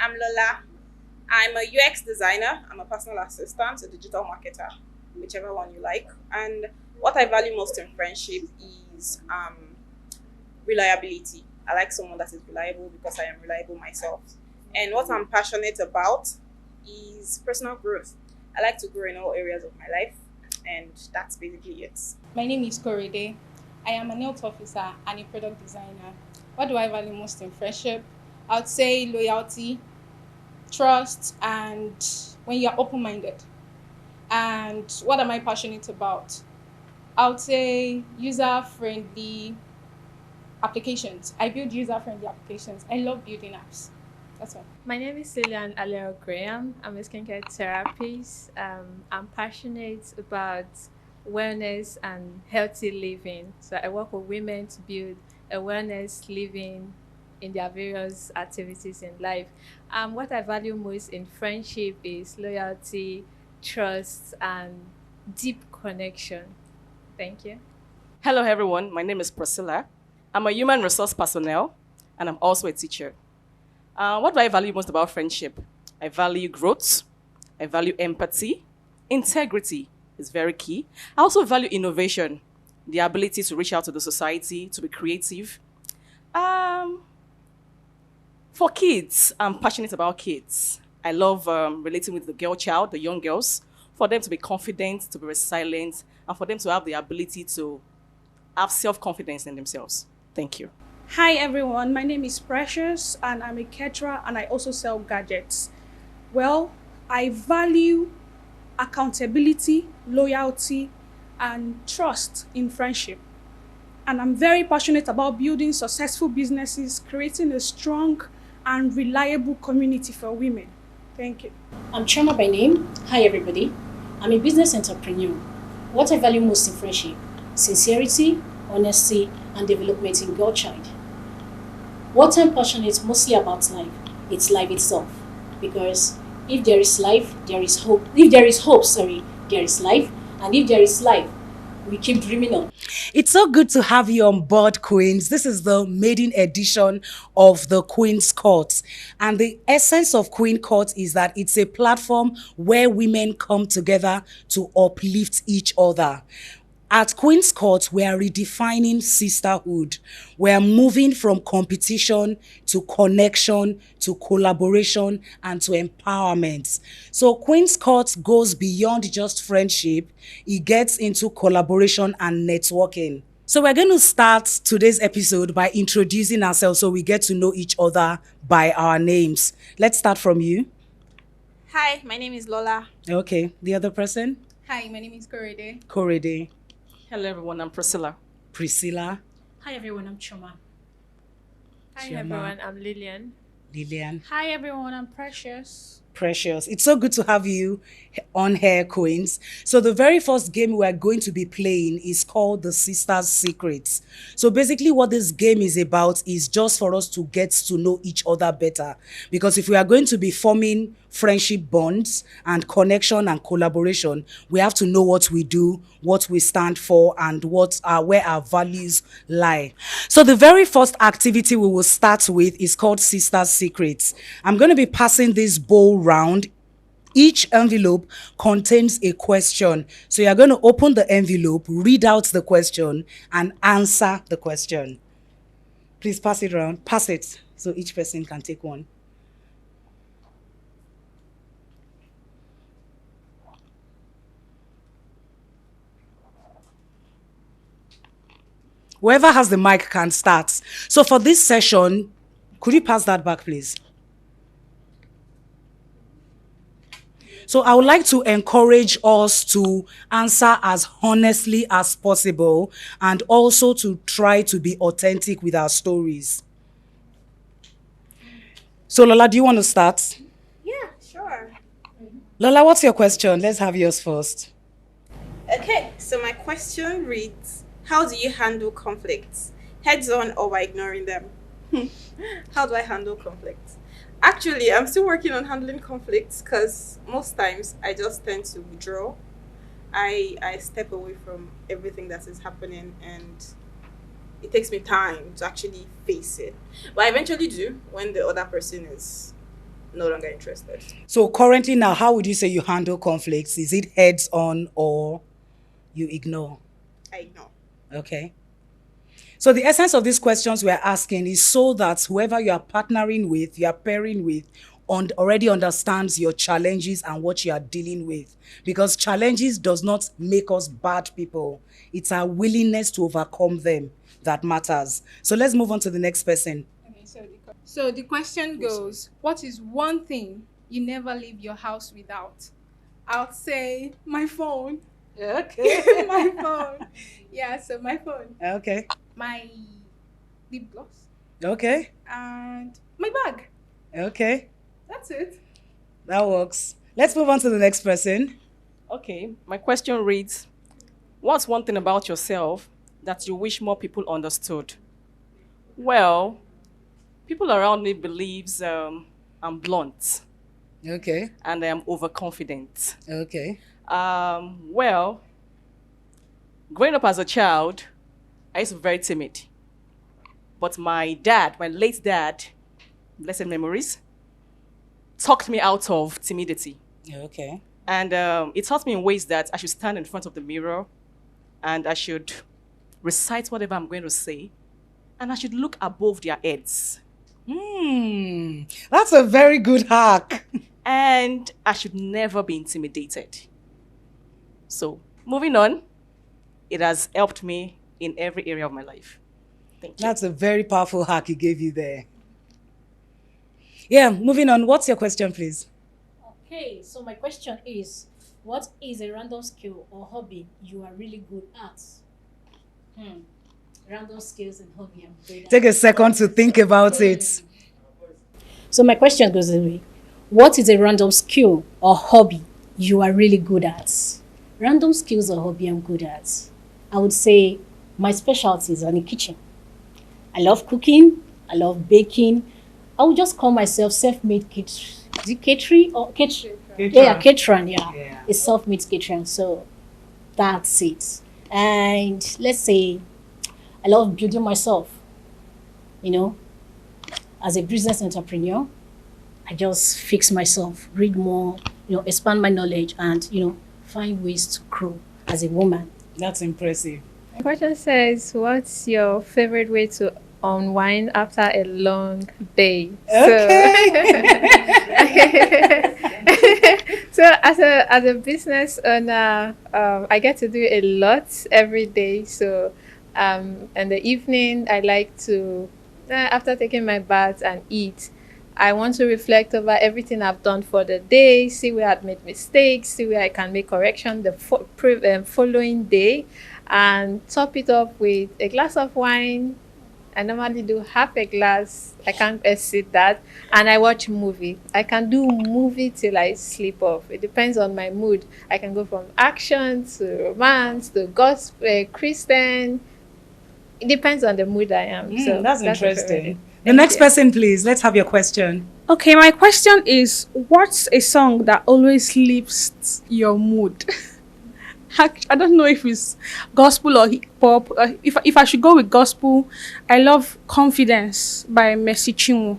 I'm Lola. I'm a UX designer, I'm a personal assistant, a digital marketer, whichever one you like. And what I value most in friendship is reliability. I like someone that is reliable because I am reliable myself. And what I'm passionate about is personal growth. I like to grow in all areas of my life, and that's basically it. My name is Korede. I am a health officer and a product designer. What do I value most in friendship? I would say loyalty, trust, and when you're open minded. And what am I passionate about? I would say user friendly applications. I build user friendly applications. I love building apps. That's all. My name is Lillian Aleo Graham. I'm a skincare therapist. I'm passionate about wellness and healthy living. So I work with women to build a wellness living in their various activities in life. What I value most in friendship is loyalty, trust, and deep connection. Thank you. Hello, everyone. My name is Priscilla. I'm a human resource personnel, and I'm also a teacher. What do I value most about friendship? I value growth. I value empathy. Integrity is very key. I also value innovation, the ability to reach out to the society, to be creative. Um, for kids, I'm passionate about kids. I love relating with the girl child, the young girls, for them to be confident, to be resilient, and for them to have the ability to have self-confidence in themselves. Thank you. Hi everyone, my name is Precious and I'm a caterer and I also sell gadgets. Well, I value accountability, loyalty, and trust in friendship. And I'm very passionate about building successful businesses, creating a strong and reliable community for women. Thank you. I'm Chama by name. Hi, everybody. I'm a business entrepreneur. What I value most in friendship: sincerity, honesty, and development in girl child. What I'm passionate mostly about life, it's life itself. Because if there is life, there is hope. If there is hope, there is life. And if there is life, we keep dreaming on. It's so good to have you on board, Queens. This is the maiden edition of the Queen's Court. And the essence of Queen Court is that it's a platform where women come together to uplift each other. At Queen's Court, we are redefining sisterhood. We are moving from competition to connection, to collaboration, and to empowerment. So Queen's Court goes beyond just friendship. It gets into collaboration and networking. So we're going to start today's episode by introducing ourselves so we get to know each other by our names. Let's start from you. Hi, my name is Lola. Okay, the other person? Hi, my name is Korede. Korede. Hello, everyone. I'm Priscilla. Priscilla. Hi, everyone. I'm Choma. Hi, Chioma. everyone. I'm Lillian. Lillian. Hi everyone, I'm Precious. Precious. It's so good to have you on here, Queens. So the very first game we're going to be playing is called the Sisters Secrets. So basically what this game is about is just for us to get to know each other better. Because if we are going to be forming friendship bonds and connection and collaboration, we have to know what we do, what we stand for, and where our values lie. So the very first activity we will start with is called Sisters Secrets. I'm going to be passing this bowl round. Each envelope contains a question. So you're going to open the envelope, read out the question, and answer the question. Please pass it around. Pass it so each person can take one. Whoever has the mic can start. So for this session, could you pass that back, please? So I would like to encourage us to answer as honestly as possible and also to try to be authentic with our stories. So Lola, do you want to start? Yeah, sure. Lola, what's your question? Let's have yours first. Okay, so my question reads: how do you handle conflicts? Heads on or by ignoring them? How do I handle conflicts? Actually, I'm still working on handling conflicts because most times I just tend to withdraw. I step away from everything that is happening, and it takes me time to actually face it. But I eventually do when the other person is no longer interested. So currently now, how would you say you handle conflicts? Is it heads on or you ignore? I ignore. Okay. So the essence of these questions we're asking is so that whoever you are partnering with, you are pairing with, already understands your challenges and what you are dealing with. Because challenges does not make us bad people. It's our willingness to overcome them that matters. So let's move on to the next person. Okay, so the question goes, what is one thing you never leave your house without? I'll say my phone. Okay. My phone. Yeah, so my phone. Okay. My lip gloss. Okay. And my bag. Okay. That's it. That works. Let's move on to the next person. Okay, my question reads, what's one thing about yourself that you wish more people understood? Well, people around me believes I'm blunt Okay. and I am overconfident. Okay. Well, growing up as a child, I used to be very timid. But my dad, my late dad, blessed memories, talked me out of timidity. Okay. And it taught me in ways that I should stand in front of the mirror and I should recite whatever I'm going to say and I should look above their heads. That's a very good hack. And I should never be intimidated. So, moving on, it has helped me in every area of my life. Thank you. That's a very powerful hack he gave you there. Yeah, moving on. What's your question, please? Okay, so my question is, what is a random skill or hobby you are really good at? Random skills and hobby I'm good at. Take a second to think about it. So my question goes this way. What is a random skill or hobby you are really good at? Random skills or hobby I'm good at. I would say my specialties are in the kitchen. I love cooking. I love baking. I would just call myself self-made caterer. Is it caterer or caterer? Yeah, caterer. Yeah, it's self-made caterer. So that's it. And let's say I love building myself. You know, as a business entrepreneur, I just fix myself, read more, expand my knowledge, and find ways to grow as a woman. That's impressive. The question says, what's your favorite way to unwind after a long day? So as a business owner, I get to do a lot every day. So in the evening, I like to, after taking my bath and eat, I want to reflect over everything I've done for the day, see where I've made mistakes, see where I can make correction the following day, and top it up with a glass of wine. I normally do half a glass. I can't exceed that. And I watch movie. I can do movie till I sleep off. It depends on my mood. I can go from action to romance to gospel, Christian. It depends on the mood I am. So that's my interesting. favorite. The next person, please. Let's have your question. Okay, my question is, what's a song that always lifts your mood? I don't know if it's gospel or hip hop. If I should go with gospel, I love Confidence by Mercy Chinwo.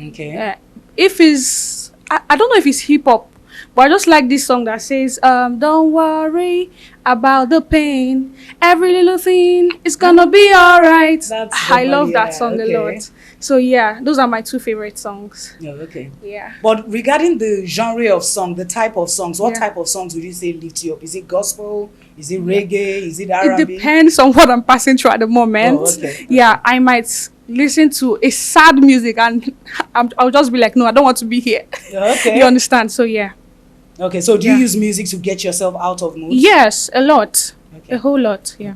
Okay. If it's, I don't know if it's hip hop, but I just like this song that says, don't worry about the pain. Every little thing is gonna be all right. I love that song a lot. So yeah, those are my two favorite songs. Oh, okay. Yeah. But regarding the genre of song, the type of songs, what type of songs would you say lift you up? Is it gospel? Is it reggae? Is it R&B? It depends on what I'm passing through at the moment. Oh, okay. Yeah, I might listen to a sad music and I'll just be like, no, I don't want to be here. Okay. You understand? So yeah. Okay, so do you use music to get yourself out of mood? Yes, a lot. Okay. A whole lot, yeah.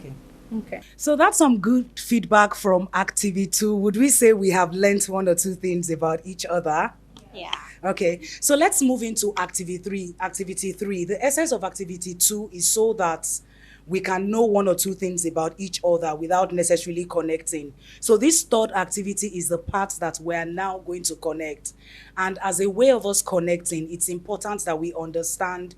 Okay. So that's some good feedback from Activity 2. Would we say we have learnt one or two things about each other? Yeah. Okay, so let's move into Activity 3. Activity 3. The essence of Activity 2 is so that we can know one or two things about each other without necessarily connecting. So this third activity is the part that we are now going to connect. And as a way of us connecting, it's important that we understand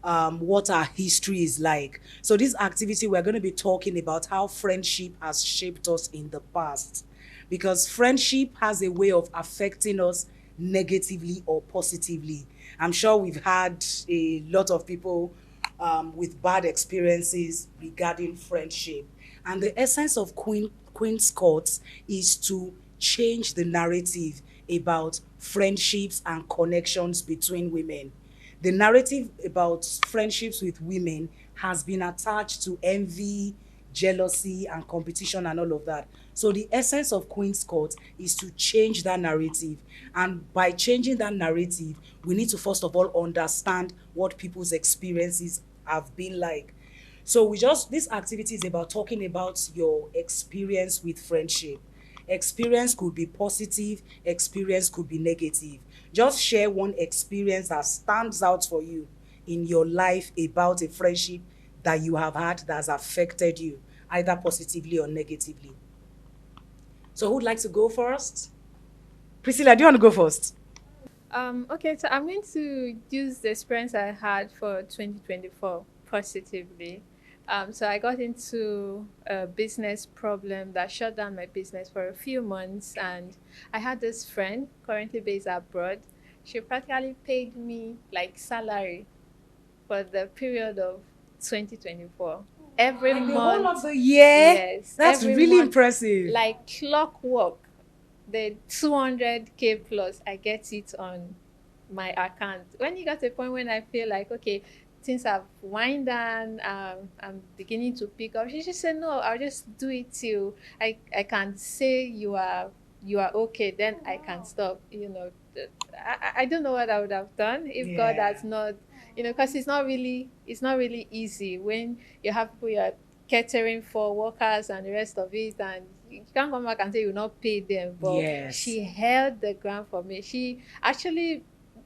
what our history is like. So this activity, we're going to be talking about how friendship has shaped us in the past. Because friendship has a way of affecting us negatively or positively. I'm sure we've had a lot of people with bad experiences regarding friendship. And the essence of Queen's Court is to change the narrative about friendships and connections between women. The narrative about friendships with women has been attached to envy, jealousy, and competition and all of that. So the essence of Queen's Court is to change that narrative. And by changing that narrative, we need to first of all understand what people's experiences have been like. So this activity is about talking about your experience with friendship. Experience could be positive, experience could be negative. Just share one experience that stands out for you in your life about a friendship that you have had that has affected you, either positively or negatively. So who'd like to go first? Priscilla, do you want to go first? Okay, so I'm going to use the experience I had for 2024 positively. So I got into a business problem that shut down my business for a few months, and I had this friend currently based abroad. She practically paid me like salary for the period of 2024. Every Like month. the whole of the year? Yes. That's every really month, impressive. like clockwork. The 200K plus, I get it on my account. When you got to a point when I feel like, okay, things have wind down, I'm beginning to pick up. She just said, no, I'll just do it till I can say you are okay, then I can stop. I don't know what I would have done if God has not, because it's not really easy when you have people you're catering for, workers and the rest of it, and you can't come back and say you will not pay them. But she held the ground for me. She actually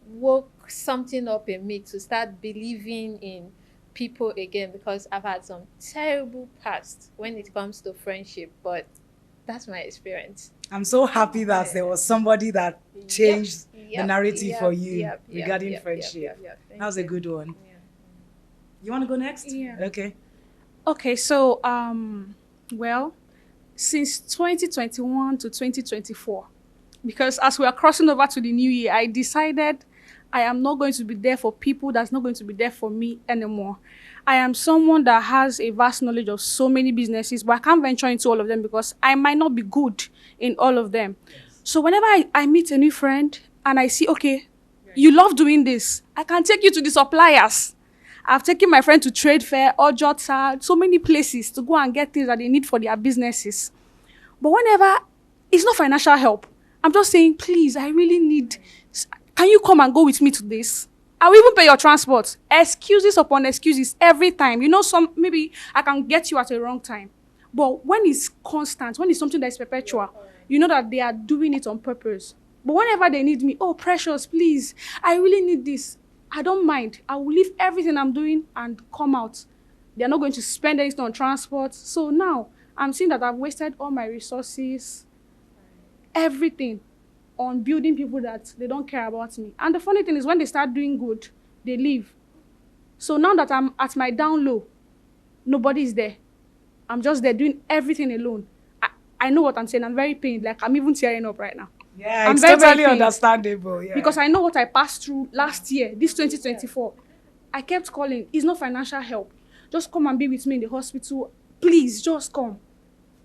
woke something up in me to start believing in people again, because I've had some terrible past when it comes to friendship, but that's my experience. I'm so happy that there was somebody that changed the narrative for you regarding friendship. That was a good one. You want to go next? Yeah. Okay. Okay, so well, since 2021 to 2024, because as we are crossing over to the new year, I decided I am not going to be there for people that's not going to be there for me anymore. I am someone that has a vast knowledge of so many businesses, but I can't venture into all of them because I might not be good in all of them. So whenever I meet a new friend and I see, okay, you love doing this, I can take you to the suppliers. I've taken my friend to trade fair, Ojota, so many places to go and get things that they need for their businesses. But whenever, it's not financial help. I'm just saying, please, I really need, can you come and go with me to this? I will even pay your transport. Excuses upon excuses every time. Maybe I can get you at a wrong time. But when it's constant, when it's something that is perpetual, you know that they are doing it on purpose. But whenever they need me, oh, precious, please, I really need this. I don't mind. I will leave everything I'm doing and come out. They're not going to spend anything on transport. So now I'm seeing that I've wasted all my resources, everything, on building people that they don't care about me. And the funny thing is when they start doing good, they leave. So now that I'm at my down low, nobody is there. I'm just there doing everything alone. I know what I'm saying. I'm very pained. Like I'm even tearing up right now. Yeah, it's totally understandable. Yeah. Because I know what I passed through last year, this 2024. I kept calling. It's not financial help. Just come and be with me in the hospital. Please, just come.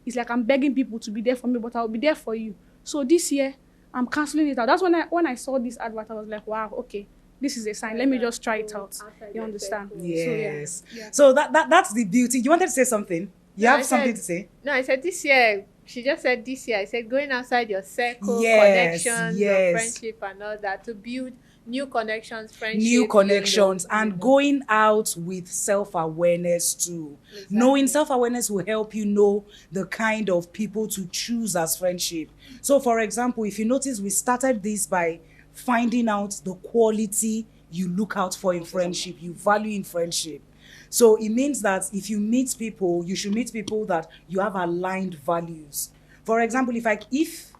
It's like I'm begging people to be there for me, but I'll be there for you. So this year, I'm cancelling it out. That's when I saw this advert, I was like, wow, okay, this is a sign. Let me just try it out. You understand? Yes. So, yeah. So that's the beauty. You wanted to say something? You have something to say? No, I said this year. She just said this year. I said going outside your circle, connections, friendship and all that to build new connections, friendships. New connections and going out with self-awareness too. Exactly. Knowing self-awareness will help you know the kind of people to choose as friendship. So for example, if you notice, we started this by finding out the quality you look out for in friendship, you value in friendship. So it means that if you meet people, you should meet people that you have aligned values. For example, if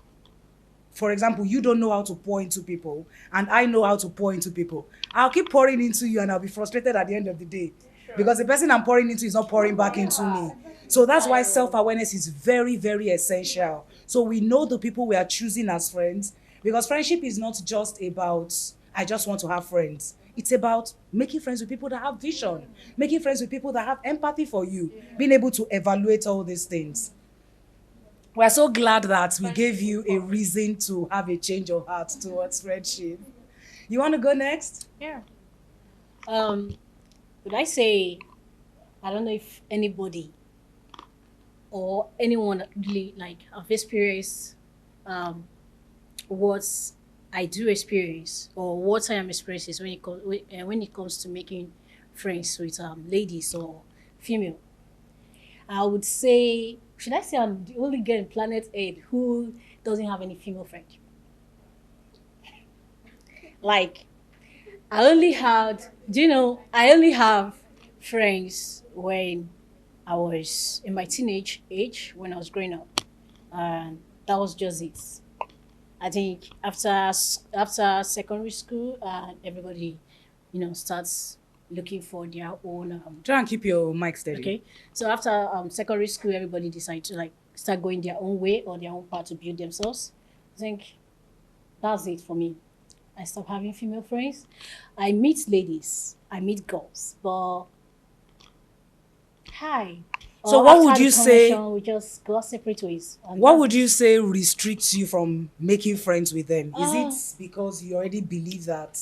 for example, you don't know how to pour into people and I know how to pour into people, I'll keep pouring into you and I'll be frustrated at the end of the day. Because the person I'm pouring into is not pouring back into me. So that's why self-awareness is very, very essential. So we know the people we are choosing as friends Because friendship is not just about, I just want to have friends. It's about making friends with people that have vision, making friends with people that have empathy for you, being able to evaluate all these things. We're so glad that we gave you a reason to have a change of heart towards friendship. You want to go next? Yeah. Would I say, I don't know if anybody or anyone really like have experienced um, what I do experience or what I am experiencing when it comes to making friends with ladies or female. I would say, should I say I'm the only girl in planet Earth who doesn't have any female friend? Like, I only had, I only have friends when I was in my teenage age, when I was growing up. And that was just it. I think after secondary school, everybody, starts looking for their own. Try and keep your mic steady. Okay, so after secondary school, everybody decided to like start going their own way or their own path to build themselves. I think that's it for me. I stopped having female friends. I meet ladies, I meet girls, but hi. So Or what after would the you say- conversation, we just go our separate ways. And What that's would it. you say restricts you from making friends with them? Is Ah. it because you already believe that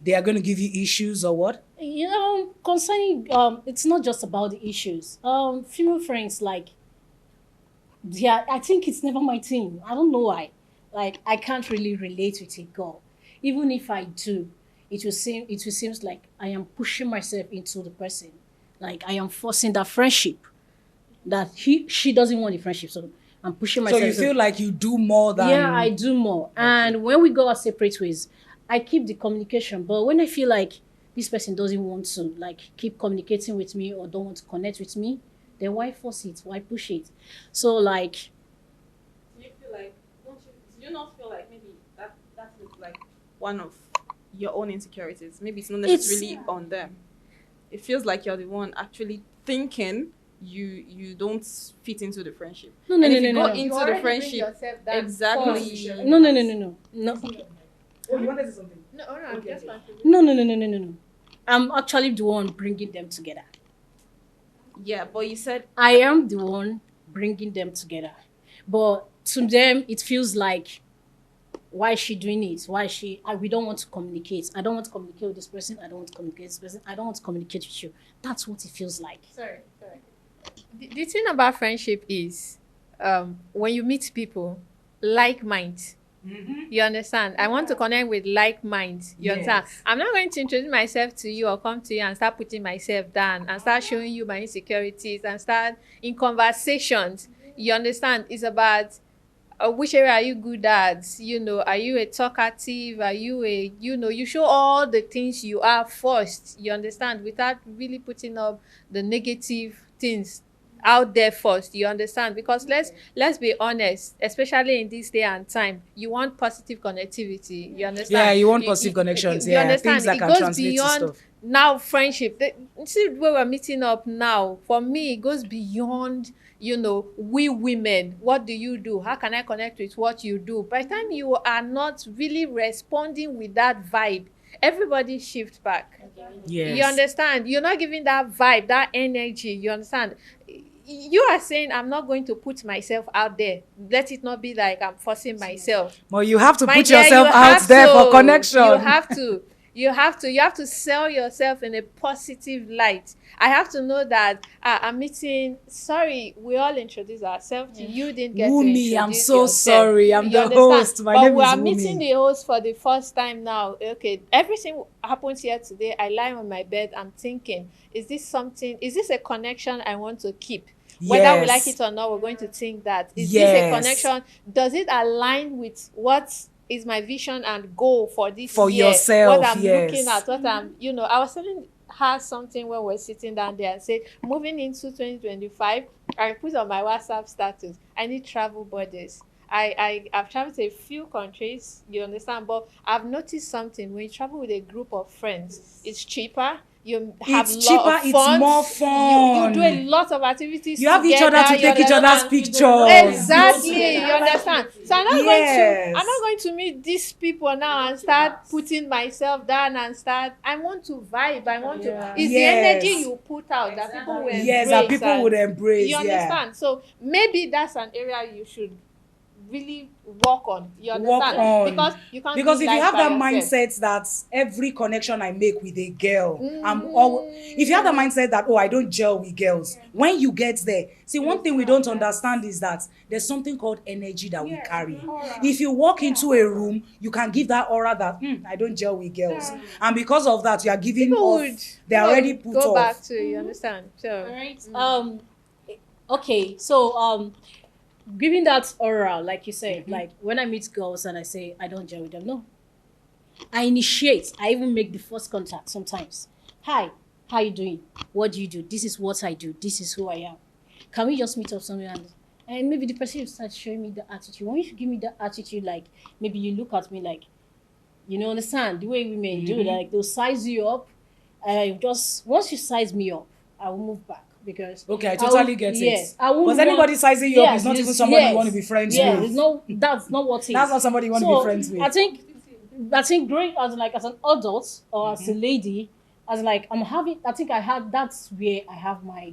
they are going to give you issues or what? Concerning it's not just about the issues. Female friends, like, I think it's never my thing. I don't know why. Like, I can't really relate with a girl. Even if I do, it will seem like I am pushing myself into the person. Like, I am forcing that friendship that she doesn't want the friendship. So I'm pushing So myself. you feel like you do more than... Yeah, I do more. And when we go our separate ways, I keep the communication. But when I feel like this person doesn't want to like keep communicating with me or don't want to connect with me, then why force it? Why push it? So like, Do you feel like, do you not feel like maybe that is like one of your own insecurities? Maybe it's not necessarily on them. It feels like you're the one actually thinking you don't fit into the friendship. no, And if you go no. into the friendship, exactly. No. Oh, you wanted to say something? No, I'm just No. I'm actually the one bringing them together. Yeah, but you said I am the one bringing them together. But to them, it feels like, why is she doing it? We don't want to communicate. I don't want to communicate with this person. I don't want to communicate with this person. I don't want to communicate with you. That's what it feels like. Sorry. The thing about friendship is when you meet people, like minds. You understand? I want to connect with like minds. You understand? I'm not going to introduce myself to you or come to you and start putting myself down and start showing you my insecurities and start in conversations. You understand? It's about which area are you good at? Are you a talkative? Are you you show all the things you are first. You understand? Without really putting up the negative things out there first. You understand? Because let's be honest, especially in this day and time, you want positive connectivity. You understand? Yeah, you want positive connections. You Yeah, understand? things that It can goes translate to beyond stuff. now friendship. See where we're meeting up now. For me, it goes beyond, we women. What do you do? How can I connect with what you do? By the time you are not really responding with that vibe, everybody shifts back. Yes. You understand? You're not giving that vibe, that energy. You understand? You are saying I'm not going to put myself out there. Let it not be like I'm forcing myself. Well, you have to My put dear, yourself you out have there to. for connection. You have to sell yourself in a positive light. I have to know that I'm meeting. Sorry, we all introduce ourselves to you. Didn't get to Wumi, introduce I'm so yourself. sorry. I'm You the understand? host. My but name we is are Wumi. meeting the host for the first time now. Okay, everything happens here today. I lie on my bed. I'm thinking, is this a connection I want to keep? Whether we like Yes. it or not, we're going to think that. Is this Yes. a connection? Does it align with what is my vision and goal for this For year? yourself, What I'm yes. looking at, what I'm, I was telling her something when we're sitting down there and said, moving into 2025, I put on my WhatsApp status, I need travel buddies. I've traveled to a few countries, you understand, but I've noticed something. When you travel with a group of friends, it's cheaper. You have It's lot cheaper, of it's fun. more You fun. do a lot of activities. You have each other to together, take you each other's understand? pictures. Exactly, you understand. So Yes. I'm not going to meet these people now and start putting myself down and start. I want to vibe. I want to. It's the energy Yes. you put out that people will embrace. Yes, that people and would embrace. You understand? So maybe that's an area you should really work on. You understand? Work on. Because you can't. Because live if you life have by that yourself. mindset that every connection I make with a girl, if you have the mindset that, oh, I don't gel with girls, when you get there, see, one thing we don't understand is that there's something called energy that we carry. If you walk into a room, you can give that aura that, I don't gel with girls. And because of that, you are giving People off. would They're already put go off. back to you understand. So All right. Okay. So giving that aura, like you said, like when I meet girls and I say I don't gel with them, no. I initiate. I even make the first contact sometimes. Hi, how you doing? What do you do? This is what I do. This is who I am. Can we just meet up somewhere and maybe the person will start showing me the attitude. When you give me the attitude, like maybe you look at me like, you know, understand the way women do, like they'll size you up. Just once you size me up, I will move back because Okay, I totally get it. Yes, I won't Because want- anybody sizing you up is not even somebody you want to be friends with. It's no, that's not what it is. That's not somebody you want to be friends with. I think growing as an adult or as a lady, as like I have that's where I have my,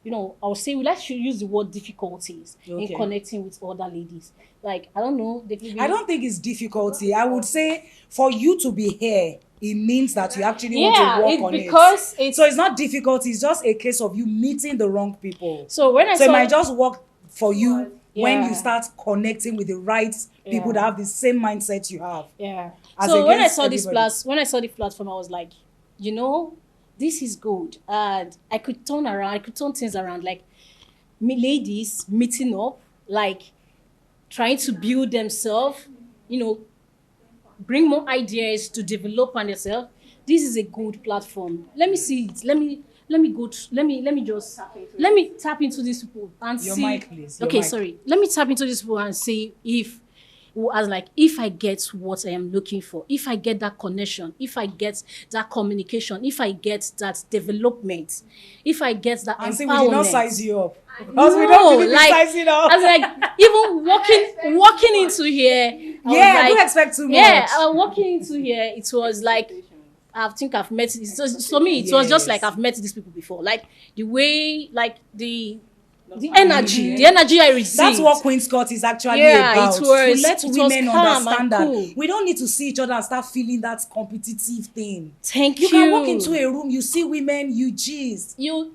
I would say let's use the word difficulties in connecting with other ladies. Like I don't know, I don't think it's difficulty. I would say for you to be here, it means that you actually want to work on it. So it's not difficulty, it's just a case of you meeting the wrong people. So it might just work for you when you start connecting with the right people that have the same mindset you have. Yeah. As So when I against saw everybody. the platform, I was like, this is good. And I could turn things around. Like ladies meeting up, like trying to build themselves, bring more ideas to develop on yourself. This is a good platform. Let me see it. Let me tap into these people and Your see. mic, please. Your Okay, mic. sorry. Let me tap into these people and see if I get what I am looking for, if I get that connection, if I get that communication, if I get that development, if I get that And empowerment. see, we did not size you up. Because No, we don't believe in like, sizing up. I was like, even walking into here. I don't expect too much. Yeah, walking into here, it was like, I think I've met. For me, it was just like I've met these people before. Like the way, like the energy I received. That's what Queen Scott is actually Yeah, about. it was- to let it was women calm understand and that cool. we don't need to see each other and start feeling that competitive thing. Thank you. You can walk into a room, you see women, you gist. You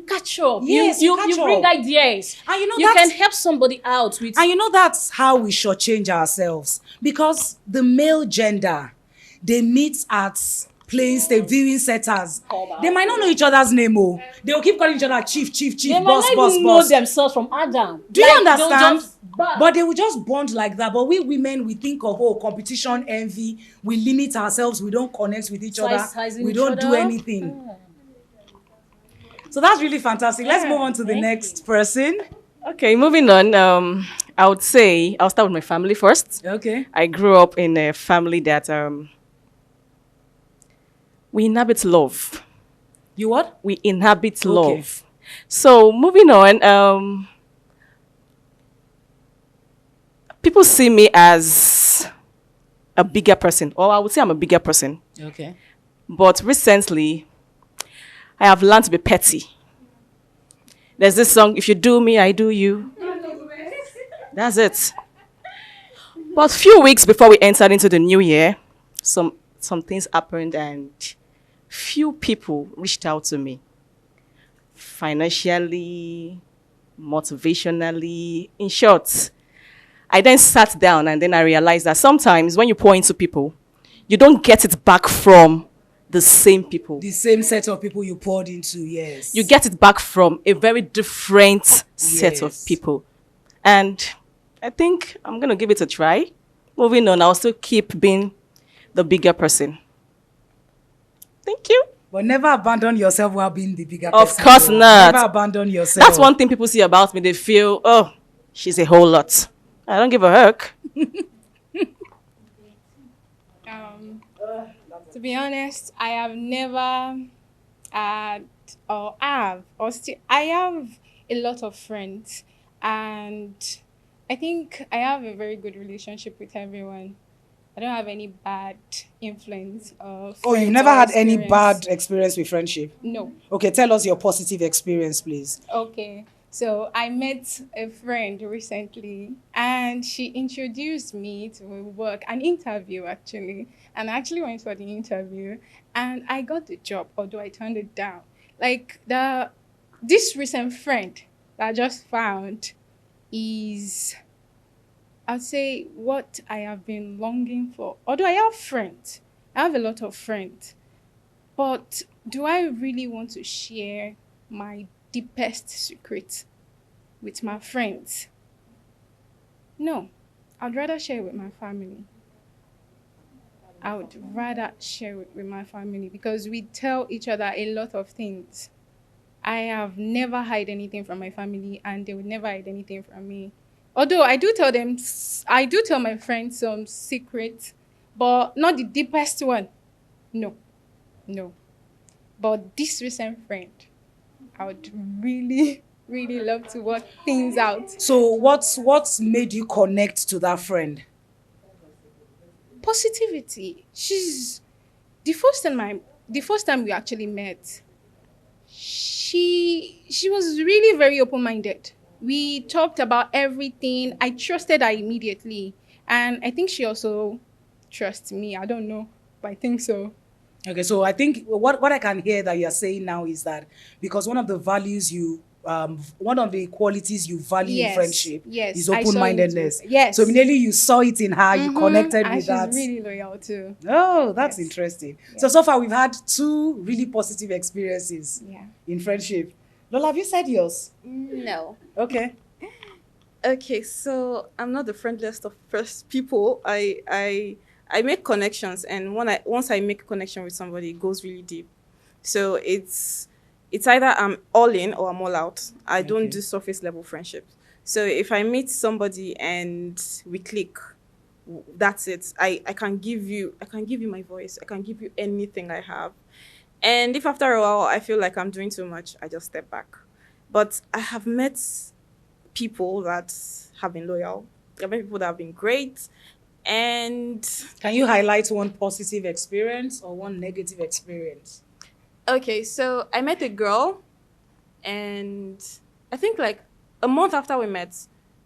catch up. Yes, you catch bring up. ideas. And you can help somebody out with. And that's how we should change ourselves. Because the male gender, they meet at playing state viewing setters. They might not know each other's name. They will keep calling each other chief, They might boss, not boss, even boss. know themselves from Adam. Do you They'll understand? just- But they will just bond like that. But we women, we think of competition, envy. We limit ourselves. We don't connect with each other. Sizing We each don't do other. anything. So that's really fantastic. Let's move on to the next person. Okay, moving on. I would say I'll start with my family first. Okay. I grew up in a family that we inhabit love. You what? We inhabit love. So moving on, people see me as a bigger person, or I would say I'm a bigger person. Okay. But recently, I have learned to be petty. There's this song, if you do me, I do you. That's it. But a few weeks before we entered into the new year, some things happened and few people reached out to me. Financially, motivationally, in short. I then sat down and then I realized that sometimes when you pour into people, you don't get it back from the same people. The same set of people you poured into, yes. You get it back from a very different set of people. And I think I'm going to give it a try. Moving on, I'll still keep being the bigger person. Thank you. But never abandon yourself while being the bigger Of person. course not. Never abandon yourself. That's one thing people see about me. They feel, oh, she's a whole lot. I don't give a heck. To be honest, I have never and or have or still I have a lot of friends, and I think I have a very good relationship with everyone. I don't have any bad influence of Oh, you've friends never or had any experience. bad experience with friendship? No. Okay, tell us your positive experience, please. Okay. So I met a friend recently and she introduced me to a work, an interview actually. And I actually went for the interview and I got the job, although I turned it down. Like this recent friend that I just found is, I'd say, what I have been longing for. Although I have friends, I have a lot of friends, but do I really want to share my deepest secret with my friends? No, I'd rather share it with my family. I would rather share it with my family because we tell each other a lot of things. I have never hide anything from my family and they would never hide anything from me. Although I do tell them, I do tell my friends some secrets, but not the deepest one. No, no. But this recent friend, I would really, really love to work things out. So what's made you connect to that friend? Positivity. She's the first time we actually met, she was really very open-minded. We talked about everything. I trusted her immediately. And I think she also trusts me. I don't know, but I think so. Okay, so I think what I can hear that you're saying now is that because one of the qualities you value in Yes, friendship yes. is I saw it. open-mindedness. Yes. So immediately you saw it in her, you connected And with she's that. really loyal too. Oh, that's Yes. interesting. Yeah. So far we've had two really positive experiences Yeah. in friendship. Lola, have you said yours? No. Okay. Okay, so I'm not the friendliest of first people. I make connections, and once I make a connection with somebody, it goes really deep. So it's either I'm all in or I'm all out. I don't Okay. do surface level friendships. So if I meet somebody and we click, that's it. I can give you my voice. I can give you anything I have. And if after a while I feel like I'm doing too much, I just step back. But I have met people that have been loyal. I've met people that have been great. And Can you highlight one positive experience or one negative experience? okay, so I met a girl, and I think like a month after we met,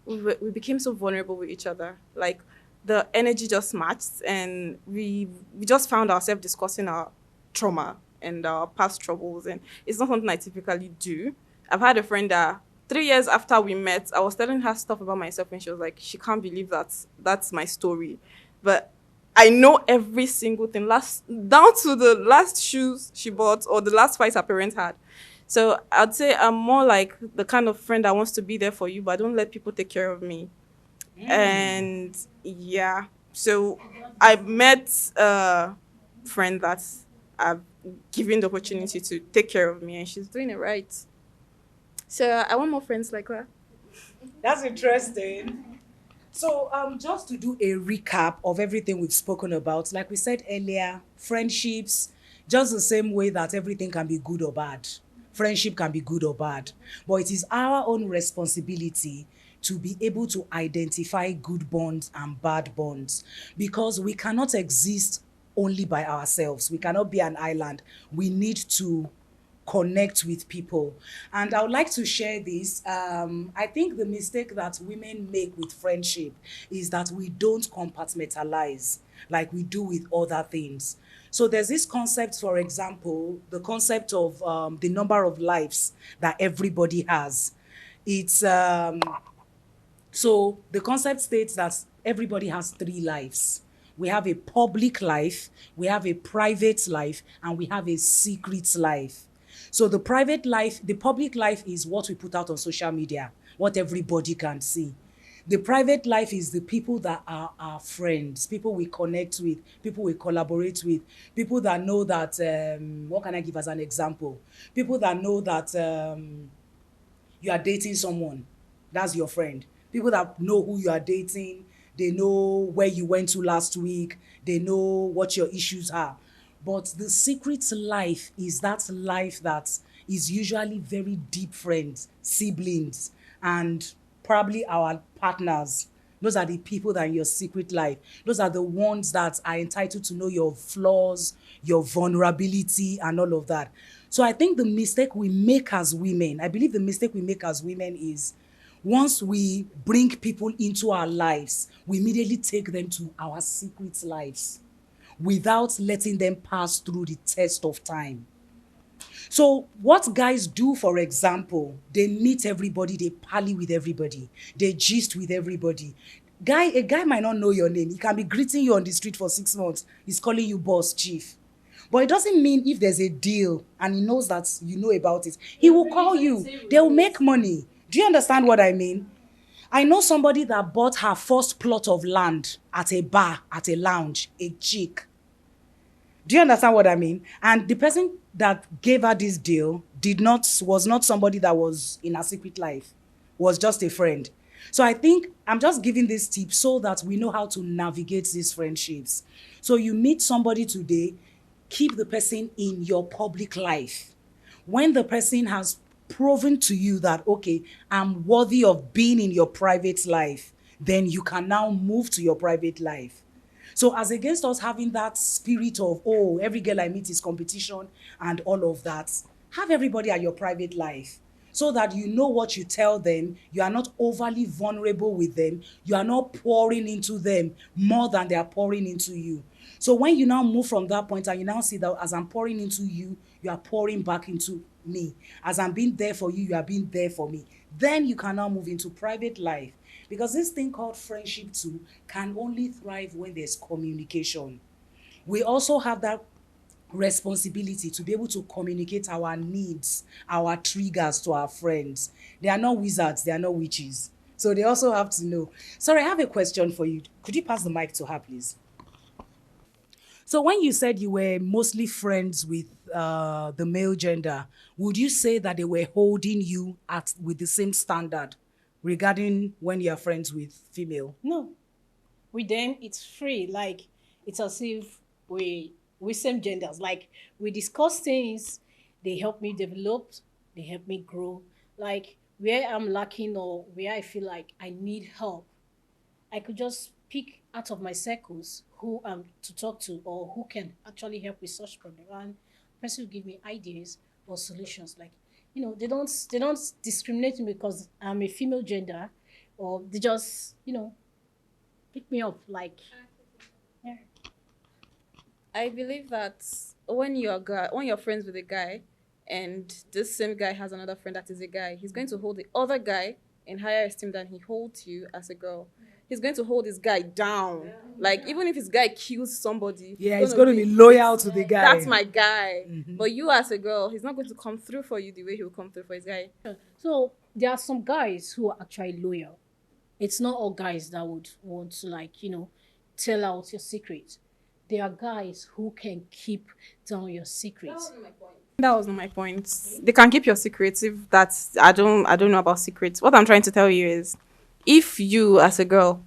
we became so vulnerable with each other. Like the energy just matched, and we just found ourselves discussing our trauma and our past troubles, and it's not something I typically do. I've had a friend that 3 years after we met, I was telling her stuff about myself, and she was like, she can't believe that's my story, but I know every single thing, last down to the last shoes she bought or the last fight her parents had. So I'd say I'm more like the kind of friend that wants to be there for you, but I don't let people take care of me. And yeah, so I met a friend that I've given the opportunity to take care of me, and she's doing it right. So I want more friends like that. That's interesting. So, just to do a recap of everything we've spoken about, like we said earlier, friendships, just the same way that everything can be good or bad. Friendship can be good or bad, but it is our own responsibility to be able to identify good bonds and bad bonds because we cannot exist only by ourselves. We cannot be an island. We need to connect with people. And I would like to share this. I think the mistake that women make with friendship is that we don't compartmentalize like we do with other things. So there's this concept, for example, the concept of the number of lives that everybody has. It's so the concept states that everybody has three lives. We have a public life, we have a private life, and we have a secret life. So the private life, the public life is what we put out on social media, what everybody can see. The private life is the people that are our friends, people we connect with, people we collaborate with, people that know that, what can I give as an example? People that know that you are dating someone, that's your friend. People that know who you are dating, they know where you went to last week, they know what your issues are. But the secret life is that life that is usually very deep friends, siblings, and probably our partners. Those are the people that are in your secret life. Those are the ones that are entitled to know your flaws, your vulnerability, and all of that. So I think the mistake we make as women, I believe the mistake we make as women is once we bring people into our lives, we immediately take them to our secret lives without letting them pass through the test of time. So what guys do, for example, they meet everybody, they party with everybody, they gist with everybody. A guy might not know your name. He can be greeting you on the street for 6 months. He's calling you boss, chief. But it doesn't mean if there's a deal and he knows that you know about it, he will call you. They'll make money. Do you understand what I mean? I know somebody that bought her first plot of land at a bar, at a lounge, a chick. Do you understand what I mean? And the person that gave her this deal was not somebody that was in her secret life, was just a friend. So I think I'm just giving this tip so that we know how to navigate these friendships. So you meet somebody today, keep the person in your public life. When the person has proven to you that, okay, I'm worthy of being in your private life, then you can now move to your private life. So as against us having that spirit of, oh, every girl I meet is competition and all of that, have everybody at your private life so that you know what you tell them. You are not overly vulnerable with them. You are not pouring into them more than they are pouring into you. So when you now move from that point and you now see that as I'm pouring into you, you are pouring back into me. As I'm being there for you, you are being there for me. Then you can now move into private life. Because this thing called friendship too can only thrive when there's communication. We also have that responsibility to be able to communicate our needs, our triggers to our friends. They are not wizards, they are not witches. So they also have to know. Sorry, I have a question for you. Could you pass the mic to her, please? So when you said you were mostly friends with the male gender, would you say that they were holding you with the same standard regarding when you're friends with female? No. With them, it's free. Like, it's as if we same genders. Like, we discuss things, they help me develop, they help me grow. Like, where I'm lacking or where I feel like I need help, I could just pick out of my circles who to talk to or who can actually help with such problem. And the person will give me ideas or solutions. Like, they don't discriminate me because I'm a female gender, or they just, pick me up. Like, yeah. I believe that when you're friends with a guy and this same guy has another friend that is a guy, he's going to hold the other guy in higher esteem than he holds you as a girl. He's going to hold this guy down. Like, even if his guy kills somebody, he's going to be loyal to the guy. That's my guy. Mm-hmm. But you as a girl, he's not going to come through for you the way he will come through for his guy. So there are some guys who are actually loyal. It's not all guys that would want to, tell out your secret. There are guys who can keep down your secrets. That was not my point. They can keep your secrets if that's... I don't know about secrets. What I'm trying to tell you is, if you as a girl,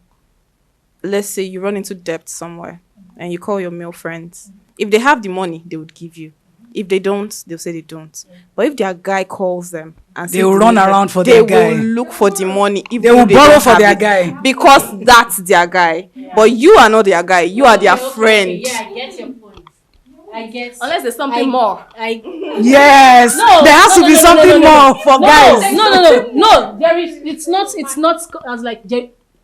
let's say you run into debt somewhere and you call your male friends, if they have the money, they would give you. If they don't, they'll say they don't. But if their guy calls them and they will run around for their guy. They will look for the money. They will borrow for their guy. Because that's their guy. Yeah. But you are not their guy. You are their friend. Okay. Yeah, I get your point. Unless there's something more. Yes. There has to be something more for guys. No. It's not as like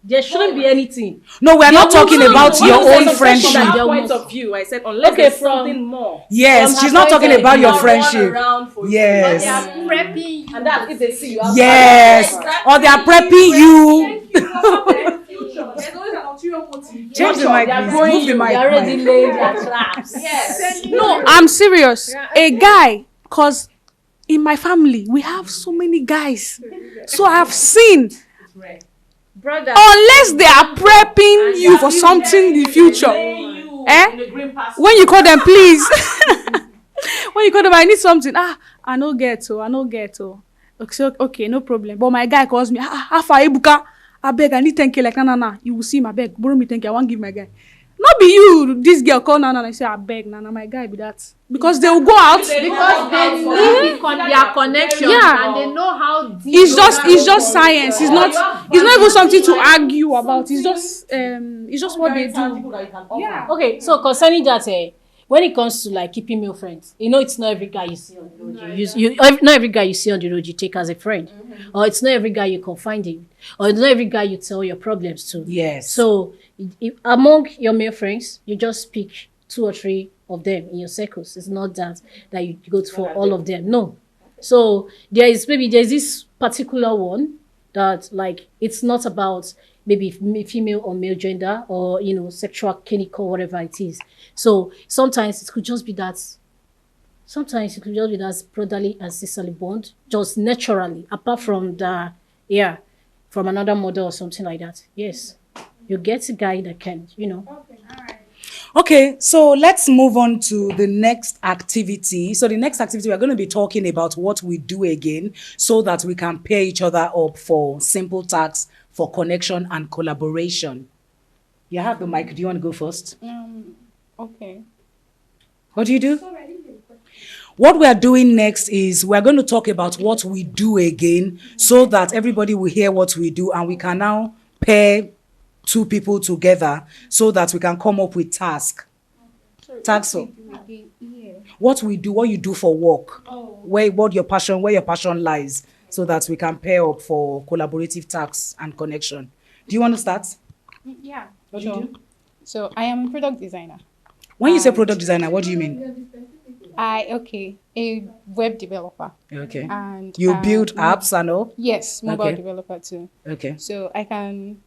there shouldn't be anything. No, we're not talking about your own friendship. Point of view, I said unless there's something more. Yes, she's not talking about your friendship. Yes. They are prepping you. And that's if they see you. Yes. Or they are prepping you. Change the mic, please. Move the mic. They already laid their traps. Yes. No, I'm serious. A guy, because in my family, we have so many guys. So I have seen... Brother, unless they are prepping you for something in the future, when you call them, please, when you call them, I need something. I no get to. Okay, no problem. But my guy calls me. Afa Ebuka, I beg, I need 10K. Like, nah. You will see my beg. Borrow me 10K. I won't give my guy. Not be you, this girl call Nana and I say, I beg, Nana, my guy be that. Because they will go out. Because they know their connection Yeah. and they know how deep. It's just science. It's not even something to argue about. It's just what they do. Yeah. Okay, so concerning that, when it comes to like keeping male friends, it's not every guy you see on the road. Not every guy you see on the road you take as a friend, or it's not every guy you confide in, or it's not every guy you tell your problems to. Yes. So among your male friends, you just pick 2 or 3 of them in your circles. It's not that you go for all of them. No. So there's this particular one that like it's not about maybe female or male gender or sexual clinical whatever it is. So sometimes it could just be that brotherly and sisterly bond just naturally, apart from from another mother or something like that. Yes, you get a guy that can Okay, so let's move on to the next activity. So the next activity, we're going to be talking about what we do again so that we can pair each other up for simple tasks, for connection and collaboration. You have the mic. Do you want to go first? Okay. What do you do? What we are doing next is we're going to talk about what we do again so that everybody will hear what we do and we can now pair 2 people together so that we can come up with tasks. What we do, what you do for work, where your passion lies, so that we can pair up for collaborative tasks and connection. Do you want to start? Yeah. What do you do? So I am a product designer. When you say product designer, what do you mean? A web developer. Okay. And you build apps and all? Yes, mobile Okay. developer too. Okay. So I can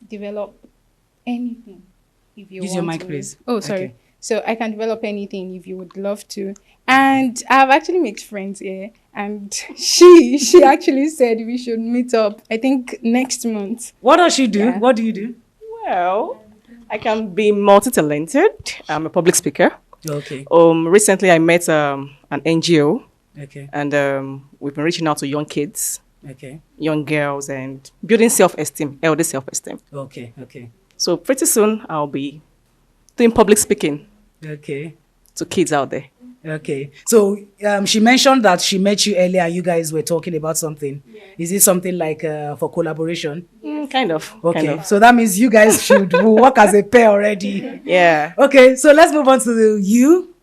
develop anything if you Use want your mic, to. please. Oh, sorry. Okay. So I can develop anything if you would love to. And I've actually made friends here. And she actually said we should meet up, I think, next month. What does she do? Yeah. What do you do? Well, I can be multi-talented. I'm a public speaker. Okay. Recently I met an NGO, Okay. and we've been reaching out to young kids, Okay. young girls, and building self-esteem, elder self-esteem. Okay. Okay. So pretty soon I'll be doing public speaking Okay. to kids out there. Okay. So she mentioned that she met you earlier and you guys were talking about something. Is it something like for collaboration? Kind of. Okay. Kind of. So that means you guys will work as a pair already. Yeah. Okay. So let's move on to you.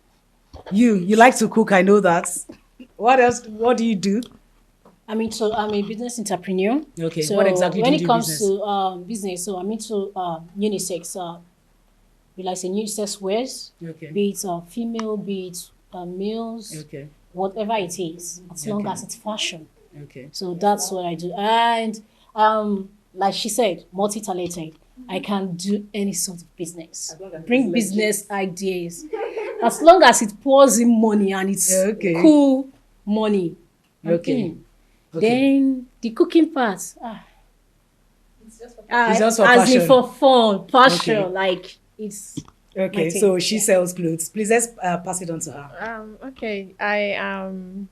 You like to cook. I know that. What else? What do you do? I'm a business entrepreneur. Okay. So What exactly when do it you do comes business? to business, so I'm into unisex. We like say unisex wears, Okay. be it female, be it males, Okay. whatever it is, as long Okay. as it's fashion. Okay. So that's what I do. And like she said, multi-talented. I can do any sort of business. Bring business ideas. As long as it pours in money and it's Okay. cool money. I'm Okay. in. Okay. Then the cooking part. It's just for as passion. in for fun, passion. Okay. Like it's Okay. my So thing. she sells clothes. Please let's pass it on to her. Okay, I am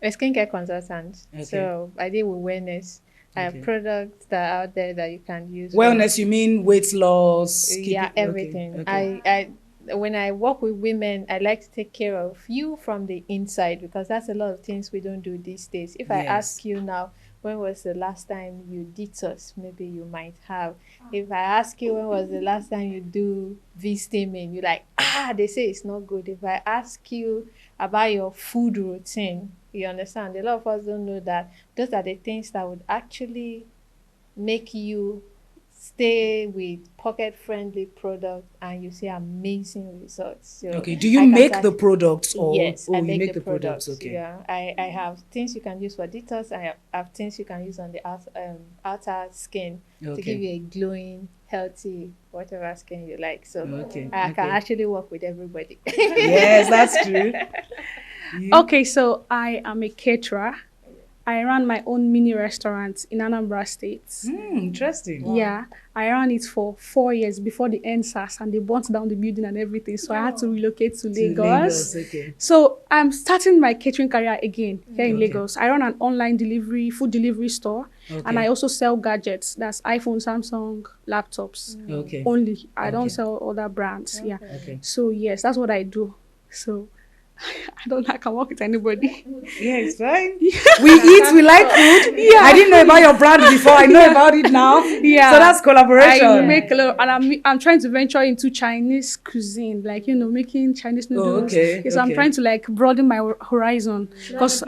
a skincare consultant. Okay. So I deal with wellness. I Okay. have products that are out there that you can use. for- Wellness, you mean weight loss? Yeah, keeping- everything. Okay. I when I work with women, I like to take care of you from the inside because that's a lot of things we don't do these days. If I Yes. ask you now, when was the last time you detox? Maybe you might have. If I ask you when was the last time you do V-steaming, you're like, they say it's not good. If I ask you about your food routine, you understand? A lot of us don't know that those are the things that would actually make you stay with pocket-friendly products and you see amazing results. So Okay. Do you I can make start- the products or Yes, oh, I you make the products? Okay. Yeah, I have things you can use for detox. I have things you can use on the outer skin to Okay. give you a glowing, healthy, whatever skin you like. So Okay. I can Okay. actually work with everybody. Yes, that's true. You? Okay, so I am a caterer I ran my own mini restaurant in Anambra State. Interesting. Yeah, I ran it for 4 years before the NSAS and they burnt down the building and everything. So I had to relocate to Lagos. Okay. So I'm starting my catering career again here in Okay. Lagos. I run an online food delivery store, and Okay. I also sell gadgets. That's iPhone, Samsung, laptops Okay. only. I don't Okay. sell other brands. Yeah. Okay. So yes, that's what I do. So I can work with anybody. Yeah, it's fine. We eat, we like food. Yeah. I didn't know about your brand before. I know about it now. Yeah. So that's collaboration. I make a lot, and I'm trying to venture into Chinese cuisine, like making Chinese noodles. okay, Yes, I'm okay. trying to like broaden my horizon because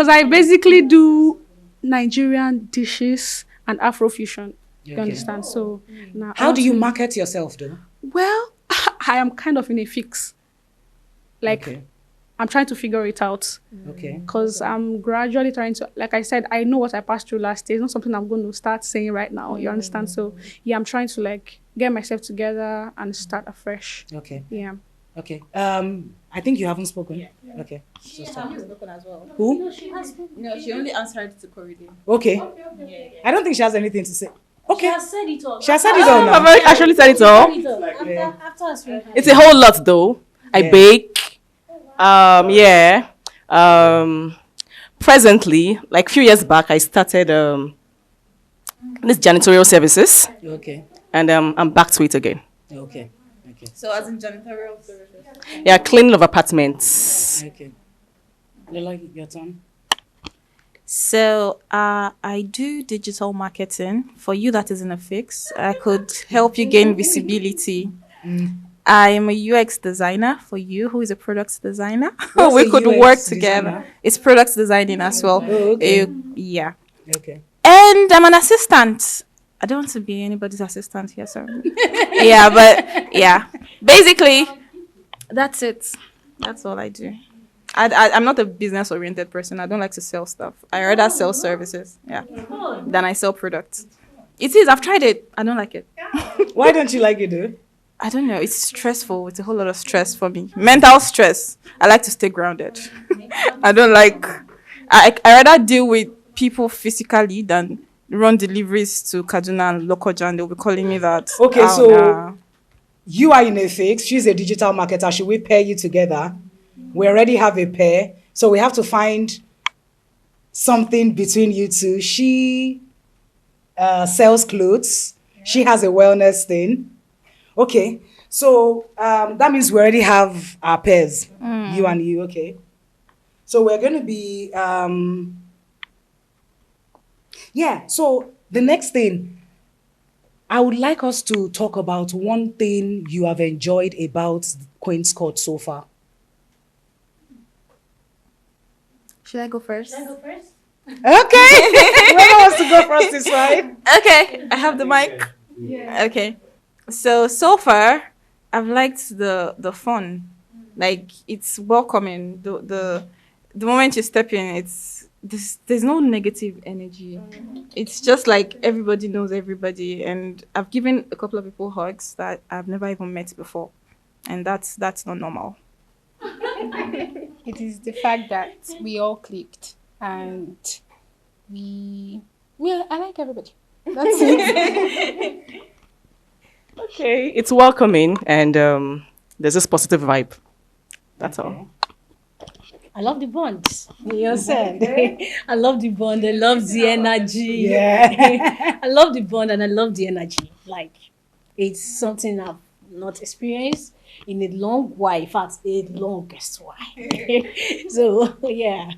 I basically do Nigerian dishes and Afrofusion. You Okay. understand? So now, How do you market yourself, though? Well, I am kind of in a fix. Like Okay. I'm trying to figure it out. Okay. Because I'm gradually trying to, like I said, I know what I passed through last year. It's not something I'm going to start saying right now. You understand? So, yeah, I'm trying to, like, get myself together and start afresh. Okay. Yeah. Okay. I think you haven't spoken. Yeah. Okay. She has spoken as well. Who? No, she only answered to Corridor. Okay. I don't think she has anything to say. Okay. She has said it all. She has said it all now. I've actually said it all. After us, It's a whole lot though. I Yeah. bake. Presently, like a few years back, I started this janitorial services, Okay. and I'm back to it again. Okay. Okay. So as in janitorial services. Yeah, cleaning of apartments. Okay. Lola, your turn. So I do digital marketing. For you that is in a fix, I could help you gain visibility. I am a UX designer for you who is a product designer. What's We a could UX work designer? together. It's product designing as well. Oh, okay. Yeah. Okay. And I'm an assistant. I don't want to be anybody's assistant here, so yeah, but yeah. Basically, that's it. That's all I do. I'm not a business oriented person. I don't like to sell stuff. I rather sell services, yeah, than I sell products. It is. I've tried it. I don't like it. Why don't you like it, though? I don't know. It's stressful. It's a whole lot of stress for me. Mental stress. I like to stay grounded. I don't like. I rather deal with people physically than run deliveries to Kaduna and Lokoja, and they'll be calling me that. Okay, Oh, so nah. you are in a fix. She's a digital marketer. Should we pair you together? We already have a pair. So we have to find something between you two. She sells clothes. She has a wellness thing. Okay. So that means we already have our pairs. You and you. Okay. So we're going to be... yeah. So the next thing, I would like us to talk about one thing you have enjoyed about Queen's Court so far. Should I go first? Okay. Whoever wants to go first is fine. Okay, I have the mic. Okay. So far, I've liked the fun. Like it's welcoming. The moment you step in, there's no negative energy. It's just like everybody knows everybody, and I've given a couple of people hugs that I've never even met before, and that's not normal. It is the fact that we all clicked and I like everybody. That's it. Okay, it's welcoming, and there's this positive vibe. That's all. I love the bond. You understand? I love the bond. I love the energy. Yeah. I love the bond and I love the energy. Like, it's something I've not experienced in a long while. In fact, a longest while. So, yeah.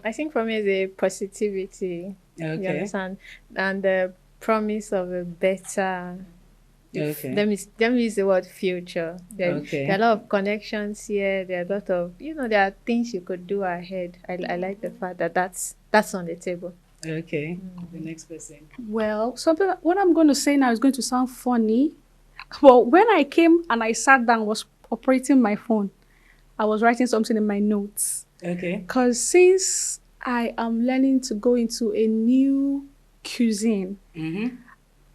I think for me, it's a positivity. You Okay. understand? And the promise of a better. Okay. Let me use the word future. There are a lot of connections here. There are a lot of, there are things you could do ahead. I like the fact that that's on the table. Okay. The next person. Well, what I'm going to say now is going to sound funny. Well, when I came and I sat down, was operating my phone, I was writing something in my notes. Okay. Because since I am learning to go into a new cuisine,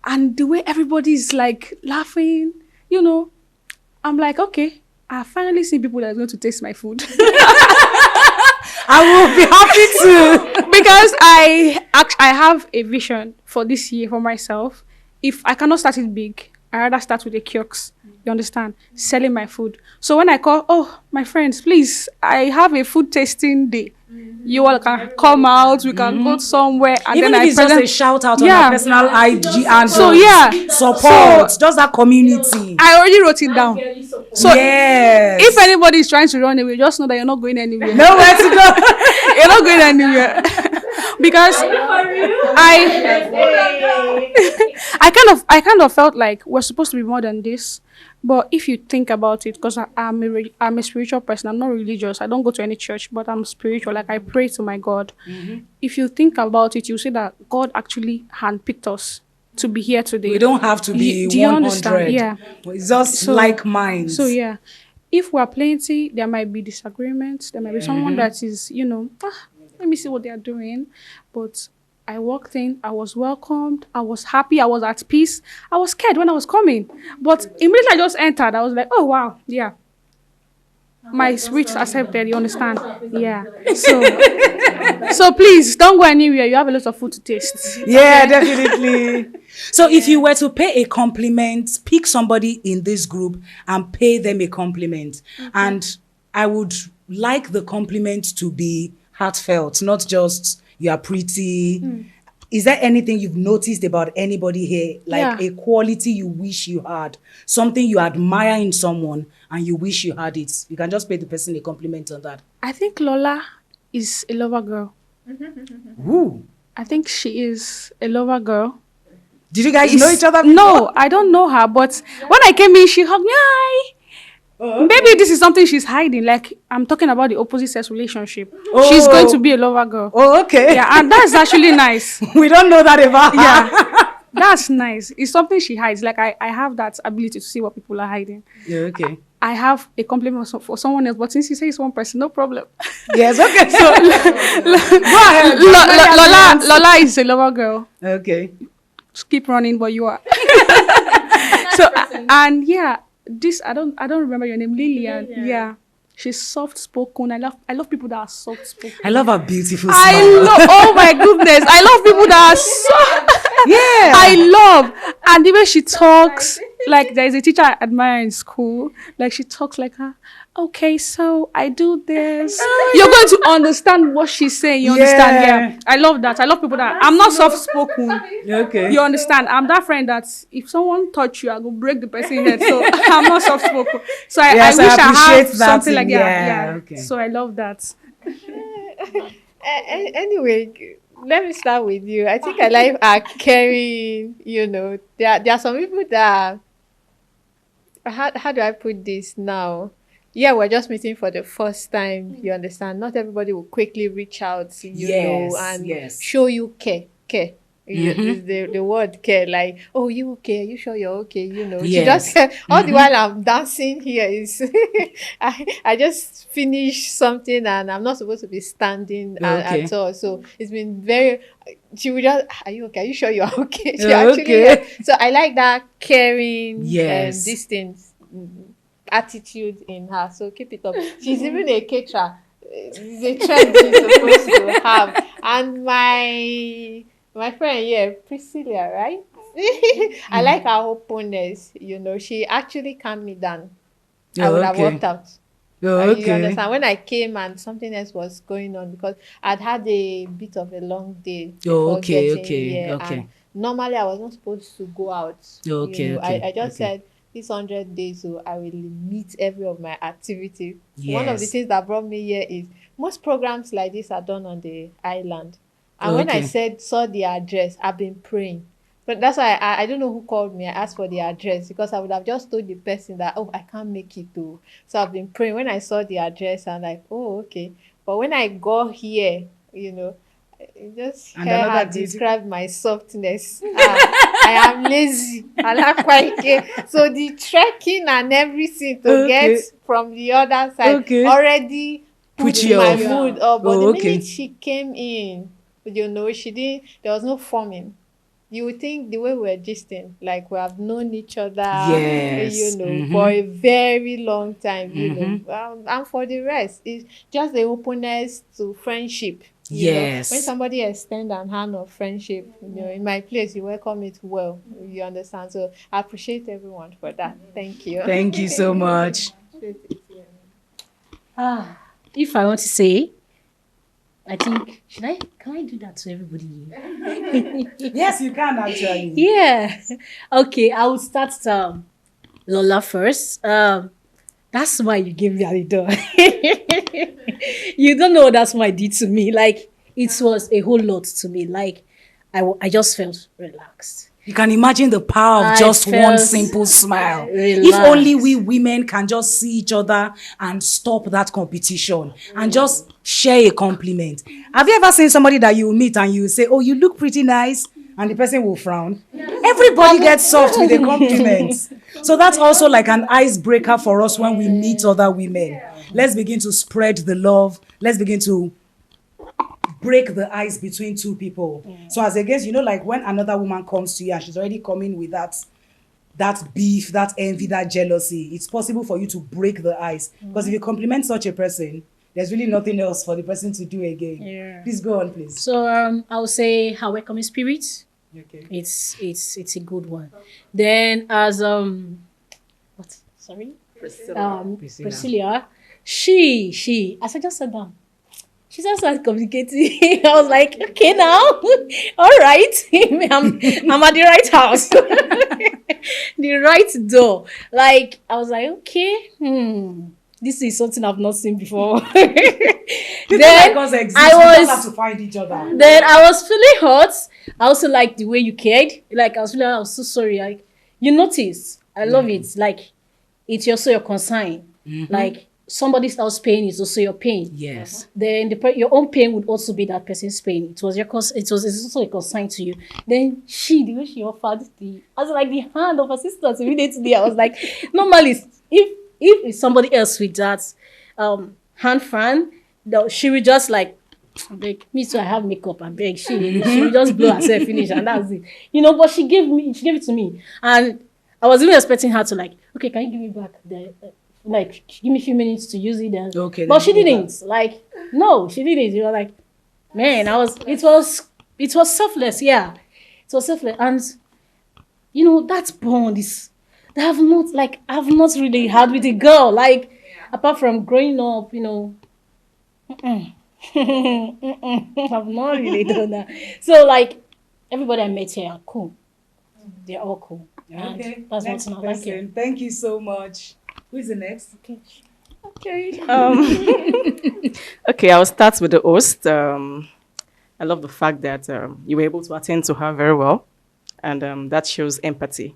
and the way everybody's like laughing, I'm like, okay, I finally see people that are going to taste my food. I will be happy to. Because I have a vision for this year for myself. If I cannot start it big, I rather start with a kiosk. You understand? Selling my food. So when I call, oh, my friends, please, I have a food tasting day. You all can come out. We can go somewhere, and Even then if it's just a shout out on Yeah. our personal IG and So, yeah. support, just that community. I already wrote it down. So yes. if anybody is trying to run away, just know that you're not going anywhere. Nowhere to go. You're not going anywhere. Because I kind of felt like we're supposed to be more than this. But if you think about it, because I'm a spiritual person, I'm not religious. I don't go to any church, but I'm spiritual. Like, I pray to my God. If you think about it, you see that God actually handpicked us to be here today. We don't have to be Do you 100. understand? Yeah. It's just like minds. So, yeah. If we're plenty, there might be disagreements. There might be someone that is, let me see what they're doing. But I walked in, I was welcomed, I was happy, I was at peace. I was scared when I was coming. But immediately I just entered, I was like, oh, wow, yeah. My spirit accepted, you understand? Yeah. So please, don't go anywhere. You have a lot of food to taste. Yeah, definitely. So if you were to pay a compliment, pick somebody in this group and pay them a compliment. And I would like the compliment to be heartfelt, not just you are pretty. Is there anything you've noticed about anybody here? Like a quality you wish you had? Something you admire in someone and you wish you had it? You can just pay the person a compliment on that. I think Lola is a lover girl. Who? I think she is a lover girl. Did you guys know each other before? No, I don't know her. But when I came in, she hugged me. Hi. Oh, okay. Maybe this is something she's hiding. Like, I'm talking about the opposite sex relationship. Oh. She's going to be a lover girl. Oh, okay. Yeah, and that's actually nice. We don't know that about her. Yeah, that's nice. It's something she hides. Like, I have that ability to see what people are hiding. Yeah, okay. I have a compliment for someone else, but since you say it's one person, no problem. Yes, okay. So, go ahead. Lola is a lover girl. Okay. Just keep running, but you are. So, and yeah, this I don't remember your name, Lillian. Yeah. She's soft spoken. I love people that are soft spoken. I love her beautiful I smile. love, oh my goodness, I love people that are so Yeah. I love, and the way she talks, like there is a teacher I admire in school, like she talks like her. Okay, so I do this. You're going to understand what she's saying. You understand? Yeah. I love that. I love people that I'm not soft spoken. Okay. You understand? I'm that friend that if someone touch you, I go break the person's head. So I'm not soft spoken. So I wish I appreciate have that something like that. yeah. Okay. So I love that. Anyway, let me start with you. I think I like our caring, there are some people that, how do I put this now? Yeah, we're just meeting for the first time, you understand? Not everybody will quickly reach out to you, and show you care. Is the word care, like, oh, you okay? Are you sure you're okay? She just said, all the while I'm dancing here is, I just finished something and I'm not supposed to be standing at all. So it's been very, she would just, are you okay? Are you sure you're okay? She actually, so I like that caring distance attitude in her. So keep it up. She's even a caterer. It's a trend she's supposed to have. And my friend here, Priscilla, right? I like her openness. She actually calmed me down. I would have walked out. You understand? When I came and something else was going on, because I'd had a bit of a long day. And normally I was not supposed to go out. I just said, this 100 days, so I will limit every of my activity. One of the things that brought me here is most programs like this are done on the island. And when I saw the address, I've been praying. But that's why I don't know who called me. I asked for the address because I would have just told the person that, oh, I can't make it to. So I've been praying. When I saw the address, I'm like, oh, okay. But when I got here, just hear her describe my softness. I am lazy. I like quite. So the trekking and everything to get from the other side already put my mood up. But the minute she came in, she didn't, there was no forming. you would think the way we're gisting, like we have known each other, Yes. for a very long time, and for the rest, it's just the openness to friendship. When Yes. somebody extend an hand of friendship, in my place, you welcome it well. You understand? So I appreciate everyone for that. Thank you. Thank you so much. If I want to say, I think, can I do that to everybody? Yes, you can actually. Yeah. Okay, I will start Lola first. That's why you gave me a little. You don't know what that smile did to me. Like, it was a whole lot to me. Like, I just felt relaxed. You can imagine the power of I just one felt simple smile. If relaxed. only we women can just see each other and stop that competition and just share a compliment. Have you ever seen somebody that you meet and you say, oh, you look pretty nice, and the person will frown? Everybody gets soft with a compliment. So that's also like an icebreaker for us when we meet other women. Let's begin to spread the love. Let's begin to break the ice between two people. So as against, like when another woman comes to you and she's already coming with that beef, that envy, that jealousy, it's possible for you to break the ice. Because if you compliment such a person, there's really nothing else for the person to do again. Yeah. Please go on, please. So I would say her welcoming spirit. Okay. It's a good one. Then as what? Sorry, Priscilla. She as I just said down. She just started communicating. I was like, okay, now, all right, I'm at the right house, the right door. Like I was like, okay, this is something I've not seen before. Then Like us exist, I we was just have to find each other. Then I was feeling hot. I also like the way you cared. Like I was so sorry. Like you notice, I love it. Like it's also your concern. Like somebody else's pain is also your pain. Yes. Then your own pain would also be that person's pain. It's also a concern to you. Then the way she offered I was like the hand of her sister immediately. I was like, normally if it's somebody else with that hand fan, she would just like me too. I have makeup and beg. She would just blow herself finish and that's it. But she gave it to me, and I was even expecting her to like, okay, can you give me back the like give me a few minutes to use it then. Okay. But she didn't. Like, no, she didn't. You were like, man, it was selfless, yeah. It was selfless. And that bond is that I've not really had with a girl. Like, apart from growing up, I've not really done that. So like everybody I met here are cool. They're all cool. Okay. And that's Next what I like here. person. Thank you so much. Who's the next? Okay. Okay, I'll start with the host. I love the fact that you were able to attend to her very well, and that shows empathy.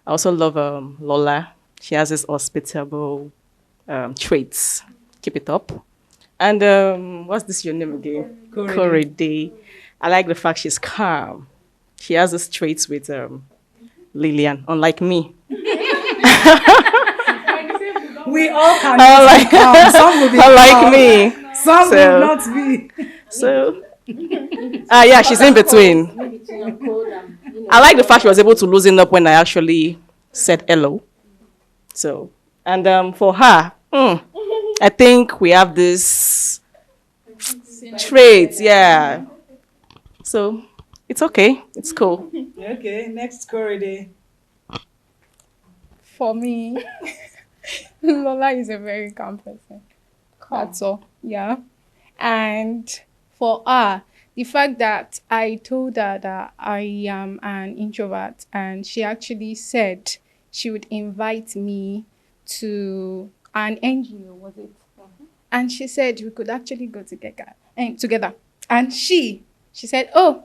I also love Lola. She has this hospitable traits. Keep it up. And what's this your name again? Korede. I like the fact she's calm. She has these traits with Lillian, unlike me. We all can Unlike, calm. Some will be unlike calm. me. Some So- will not be. So, yeah, she's in between. I like the fact she was able to loosen up when I actually said hello. So, and for her, I think we have this trait, yeah. So, it's okay. It's cool. Okay, next Korede. For me, Lola is a very calm person. That's all. Yeah. And for her, the fact that I told her that I am an introvert, and she actually said she would invite me to an NGO, was it? And she said we could actually go together. And she said, oh,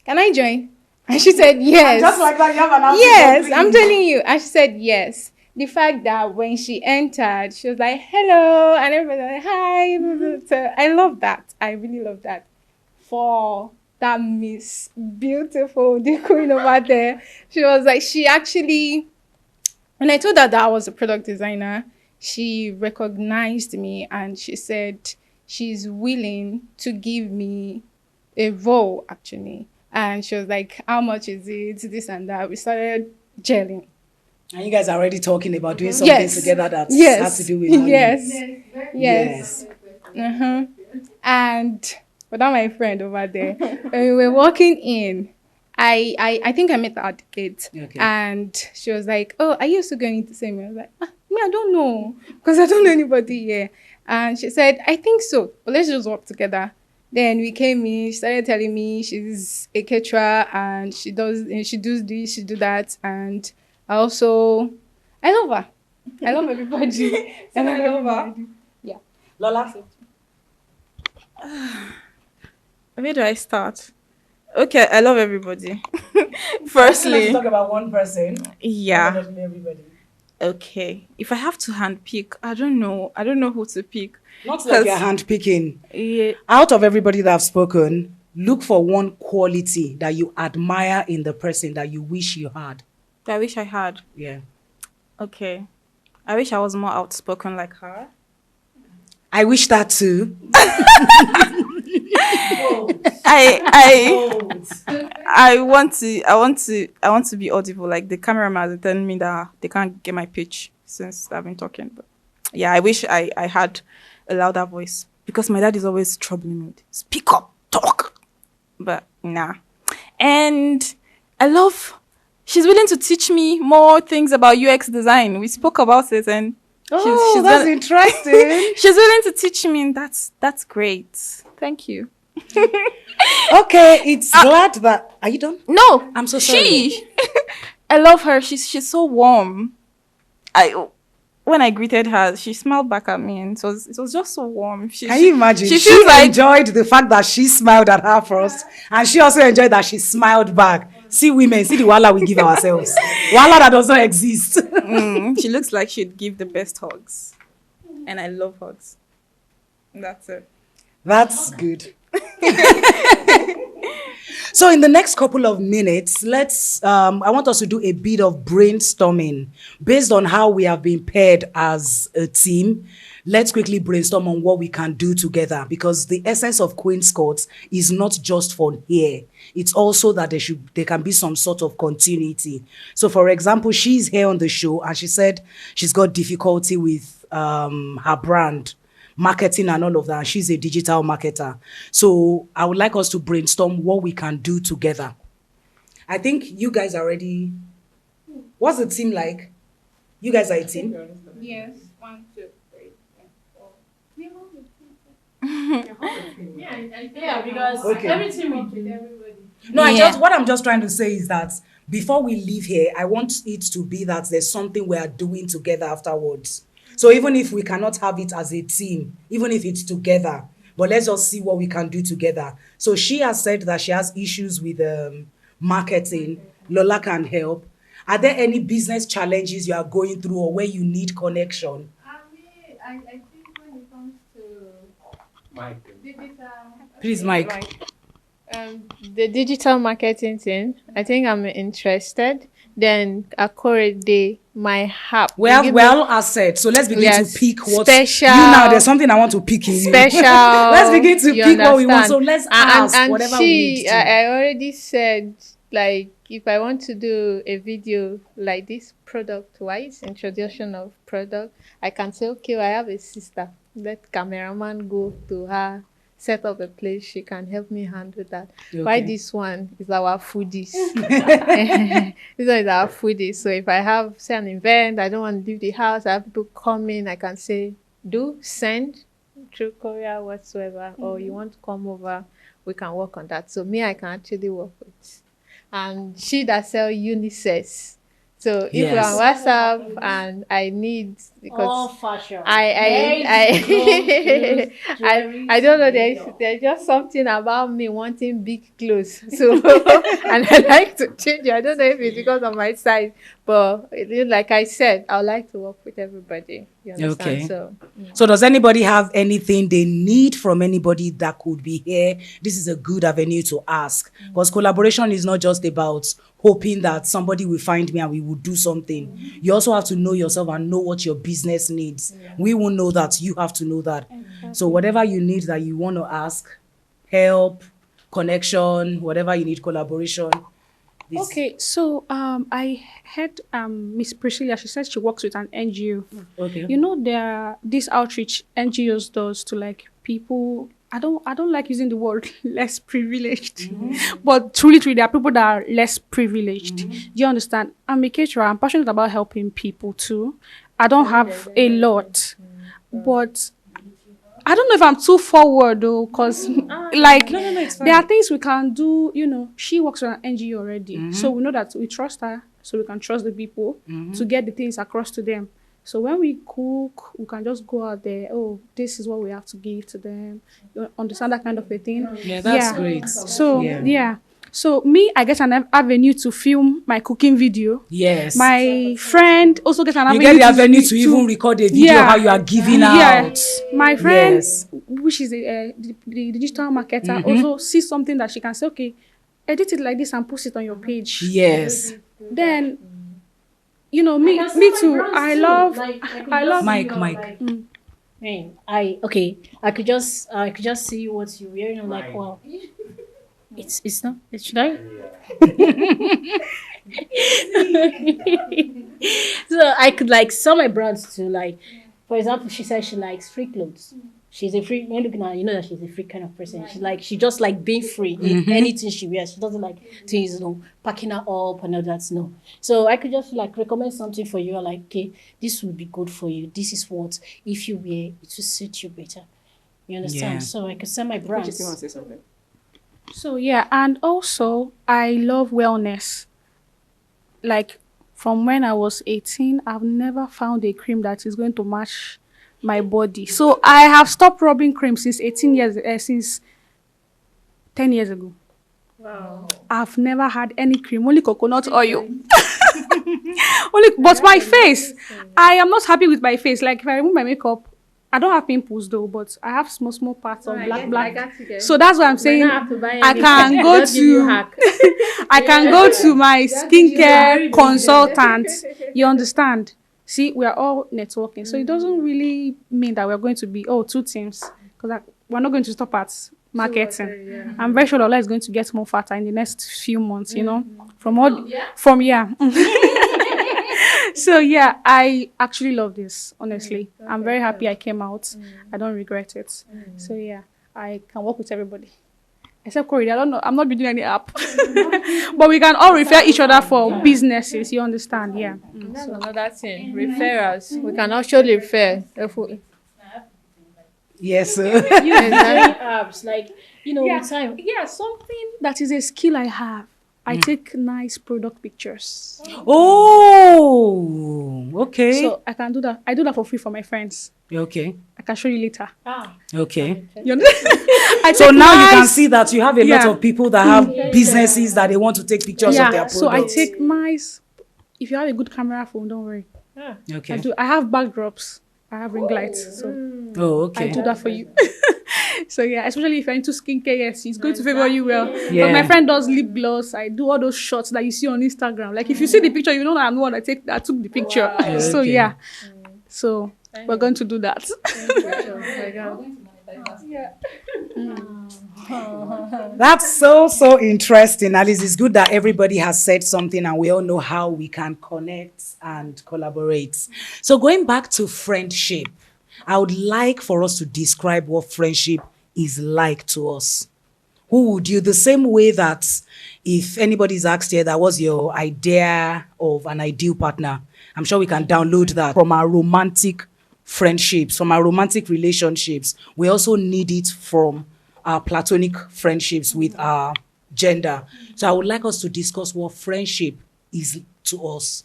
can I join? And she said, yes. Just like that, you have an outfit. Yes, I'm telling you. And she said yes. The fact that when she entered, she was like, hello, and everybody was like, hi. So I love that. I really love that. For that Miss Beautiful, the queen over there, she was like, she actually, when I told her that I was a product designer, she recognized me and she said she's willing to give me a role, actually. And she was like, how much is it? This and that. We started gelling. And you guys are already talking about doing something together that has to do with money. Yes. Uh-huh. And without my friend over there, when we were walking in, I think I met her at the gate. Okay. And she was like, oh, are you also going to see me? I was like, me, I don't know. Because I don't know anybody here. And she said, I think so. But let's just walk together. Then we came in, she started telling me she's a caterer and she does this, she do that. And I love her. I love everybody. I love everybody. Yeah. Lola? Where do I start? Okay, I love everybody. Let's Firstly, talk about one person. yeah. Everybody. Okay. If I have to handpick, I don't know who to pick. Not like you're handpicking. Yeah. Out of everybody that have spoken, look for one quality that you admire in the person that you wish you had. I wish I had. Yeah. Okay. I wish I was more outspoken like her. I wish that too. I want to be audible. Like the cameraman is telling me that they can't get my pitch since I've been talking. But yeah, I wish I had a louder voice because my dad is always troubling me. Speak up, talk. But nah. And she's willing to teach me more things about UX design. We spoke about it and she's that's interesting. she's willing to teach me and that's great. Thank you. Okay, it's glad that... Are you done? No, I'm so sorry. I love her. She's so warm. When I greeted her, she smiled back at me, and it was just so warm. Can you imagine? She She feels like enjoyed the fact that she smiled at her first, and she also enjoyed that she smiled back. See women, see the wala we give ourselves. Wala that does not exist. She looks like she'd give the best hugs, and I love hugs. That's it. That's good. So in the next couple of minutes, I want us to do a bit of brainstorming based on how we have been paired as a team. Let's quickly brainstorm on what we can do together, because the essence of Queen's Court is not just for here. It's also that there can be some sort of continuity. So for example, she's here on the show and she said she's got difficulty with her brand, marketing and all of that. She's a digital marketer. So I would like us to brainstorm what we can do together. I think you guys are ready. What's the team like? You guys are a team? Yes. 1, 2, 3, 4. Yeah, because Okay. everything we do, everybody. No, what I'm just trying to say is that before we leave here, I want it to be that there's something we are doing together afterwards. So even if we cannot have it as a team, even if it's together, but let's just see what we can do together. So she has said that she has issues with marketing. Lola can help. Are there any business challenges you are going through or where you need connection? I think when it comes to digital, Please, Mike. The digital marketing thing, I think I'm interested. Then Akorede, my app. We have well assets, so let's begin to pick what special. You now, there's something I want to pick in you. Special. Let's begin to you pick what we want. understand? So let's ask and whatever we need to. I already said, like, if I want to do a video like this, product-wise, introduction of product, I can say, okay, well, I have a sister. Let cameraman go to her, set up a place. She can help me handle that. Okay. Why this one is our foodies. This one is our foodies. So if I have, say, an event, I don't want to leave the house, I have people come in, I can say, send through courier whatsoever, or you want to come over, we can work on that. So me, I can actually work with. And she that sell unisex. So if you're on WhatsApp and I need, All because fashion. I don't know, there's just something about me wanting big clothes. So and I like to change it. I don't know if it's because of my size, but like I said, I would like to work with everybody. You understand? Okay. So does anybody have anything they need from anybody that could be here? This is a good avenue to ask, because collaboration is not just about hoping that somebody will find me and we will do something. You also have to know yourself and know what your business needs. We will know that. You have to know that. So whatever you need that you want to ask, help, connection, whatever you need, collaboration. This- Okay, so I heard Miss Priscilla. She said she works with an NGO. Okay. You know, there are these outreach NGOs does to like people. I don't like using the word less privileged, but truly, there are people that are less privileged. Do you understand? I'm a caterer. I'm passionate about helping people too. I don't have a lot, but I don't know if I'm too forward though, because like No, it's there are fine. things we can do. You know, she works with an NGO already, so we know that we trust her, so we can trust the people to get the things across to them. So when we cook, we can just go out there. Oh, this is what we have to give to them. You understand that kind of a thing? Yeah, that's great. So Yeah. yeah. So me, I get an avenue to film my cooking video. Yes. My friend also gets an you avenue. get the avenue to even record a video how you are giving out. My friend, Yes. which is the digital marketer, also sees something that she can say, okay, edit it like this and post it on your page. Yes. Then, you know, me too. I love. Mike. Man, I could just see what you're wearing. I'm like, wow. It's not. Should I? So I could like sell my brands to like, for example, she said she likes free clothes. She's a free. When looking at her, you know that she's a free kind of person. She just like being free in anything she wears. She doesn't like things, packing her up and all that. No. So I could just like recommend something for you. Like, okay, this would be good for you. This is what if you wear it will suit you better. You understand? Yeah. So I could sell my Did you brands. still want to say something? So yeah, and also I love wellness. Like from when I was 18, I've never found a cream that is going to match my body. So I have stopped rubbing cream since 10 years ago. Wow. I've never had any cream, only coconut oil. But my face, I am not happy with my face. Like if I remove my makeup, I don't have pimples though, but I have small parts of black. So that's why I'm saying I can go to I can go to my skincare consultant. You understand? See, we are all networking, so it doesn't really mean that we're going to be two teams, because we're not going to stop at marketing. I'm very sure Lola is going to get more fatter in the next few months. You know, from yeah. So yeah, I actually love this. Honestly, I'm very happy I came out. I don't regret it. So yeah, I can work with everybody. Except Corey, I don't know. I'm not building any app. But we can all refer each other for businesses. You understand? Yeah. That's another thing. Referrals. We can actually refer. Yes. Apps like with time. Yeah, something that is a skill I have. I take nice product pictures. Oh, okay. So I can do that. I do that for free for my friends. Okay. I can show you later. Okay. You know? So now you can see that you have a lot of people that have businesses that they want to take pictures of their products. So I take nice. If you have a good camera phone, don't worry. Okay. I have backdrops. I have ring lights. So okay. I do that for you. So yeah, especially if you're into skincare, yes, it's going to favor you well. Yeah. But my friend does lip gloss. I do all those shots that you see on Instagram. Like if you see the picture, you know that I'm the one that took the picture. Wow. So Okay. yeah. So we're going to do that. That's so interesting. At least it's good that everybody has said something and we all know how we can connect and collaborate. So going back to friendship, I would like for us to describe what friendship is like to us. Who would you, the same way that if anybody's asked here, that was your idea of an ideal partner, I'm sure we can download that from our romantic friendships, from our romantic relationships. We also need it from our platonic friendships with our gender. So I would like us to discuss what friendship is to us,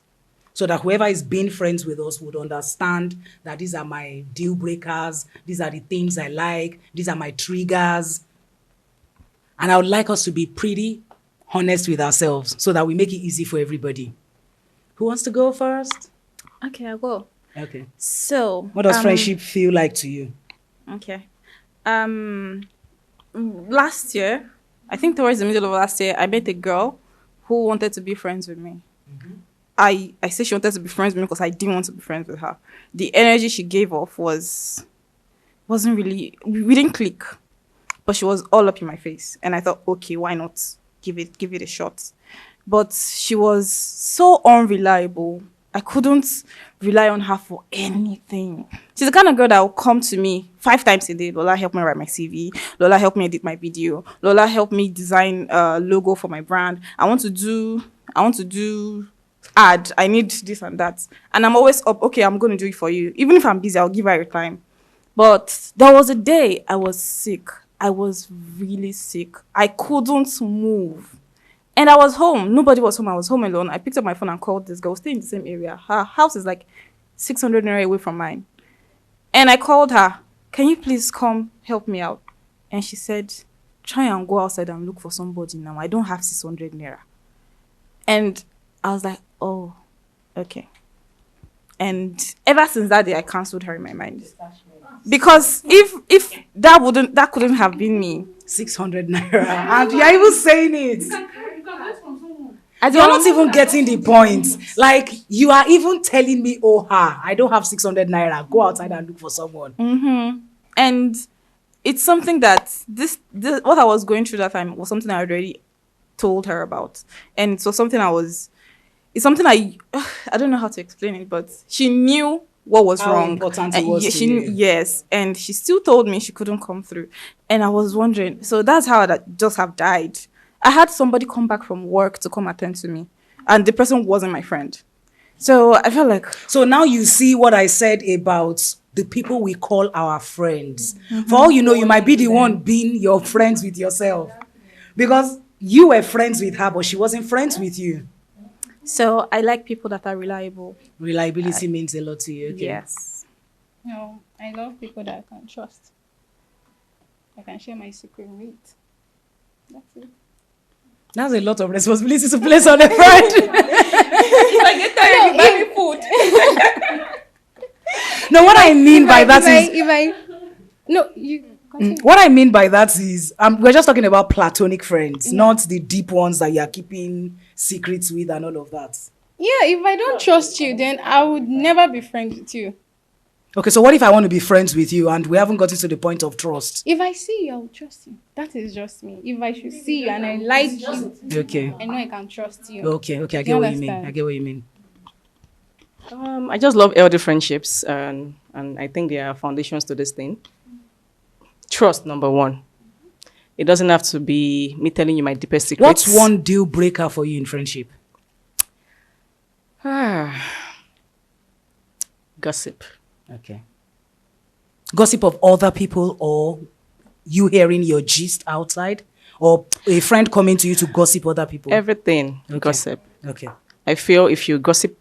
so that whoever is being friends with us would understand that these are my deal breakers, these are the things I like, these are my triggers. And I would like us to be pretty honest with ourselves so that we make it easy for everybody. Who wants to go first? Okay, I will. Okay. So What does friendship feel like to you? Okay. Last year, I think towards the middle of last year, I met a girl who wanted to be friends with me. I say she wanted to be friends with me because I didn't want to be friends with her. The energy she gave off wasn't really, we didn't click. but she was all up in my face. And I thought, okay, why not give it a shot? But she was so unreliable. I couldn't rely on her for anything. She's the kind of girl that will come to me 5 times a day. Lola, help me write my CV. Lola, help me edit my video. Lola, help me design a logo for my brand. I want to do ad. I need this and that. And I'm always up, okay, I'm going to do it for you. Even if I'm busy, I'll give her your time. But there was a day I was sick. I was really sick. I couldn't move. And I was home. Nobody was home. I was home alone. I picked up my phone and called this girl. Staying in the same area. Her house is like 600 naira away from mine. And I called her. Can you please come help me out? And she said, try and go outside and look for somebody now. I don't have 600 naira. And I was like, oh, okay. And ever since that day, I cancelled her in my mind. Because if that couldn't have been me. 600 naira. And you're even saying it. You're not even getting the point. Like, you are even telling me, oh, I don't have 600 naira. Go outside and look for someone. Mm-hmm. And it's something that this what I was going through that time was something I already told her about. And so it's something I don't know how to explain it, but she knew what was how wrong. Important it was to you. Yes, and she still told me she couldn't come through. And I was wondering, so that's how I just have died. I had somebody come back from work to come attend to me, and the person wasn't my friend. So I felt like... So now you see what I said about the people we call our friends. Mm-hmm. For all you know, you might be the one being your friends with yourself. Because you were friends with her, but she wasn't friends with you. So I like people that are reliable. Reliability means a lot to you, okay? Yes. No, I love people that I can trust. I can share my secret with. That's it. That's a lot of responsibility to place on a friend. Like you tell you buy me food. No, what I mean by that is... What I mean by that is, we're just talking about platonic friends, not the deep ones that you're keeping secrets with and all of that. Yeah, if I don't trust you, then I would never be friends with you. Okay, so what if I want to be friends with you and we haven't gotten to the point of trust? If I see you, I will trust you. That is just me. If I should see you and I like you, okay, I know I can trust you. Okay, I get what you mean. I just love elder friendships, and I think they are foundations to this thing. Trust, number one. It doesn't have to be me telling you my deepest secrets. What's one deal breaker for you in friendship? Gossip. Okay. Gossip of other people, or you hearing your gist outside, or a friend coming to you to gossip other people? Everything. Okay. Gossip. Okay. I feel if you gossip,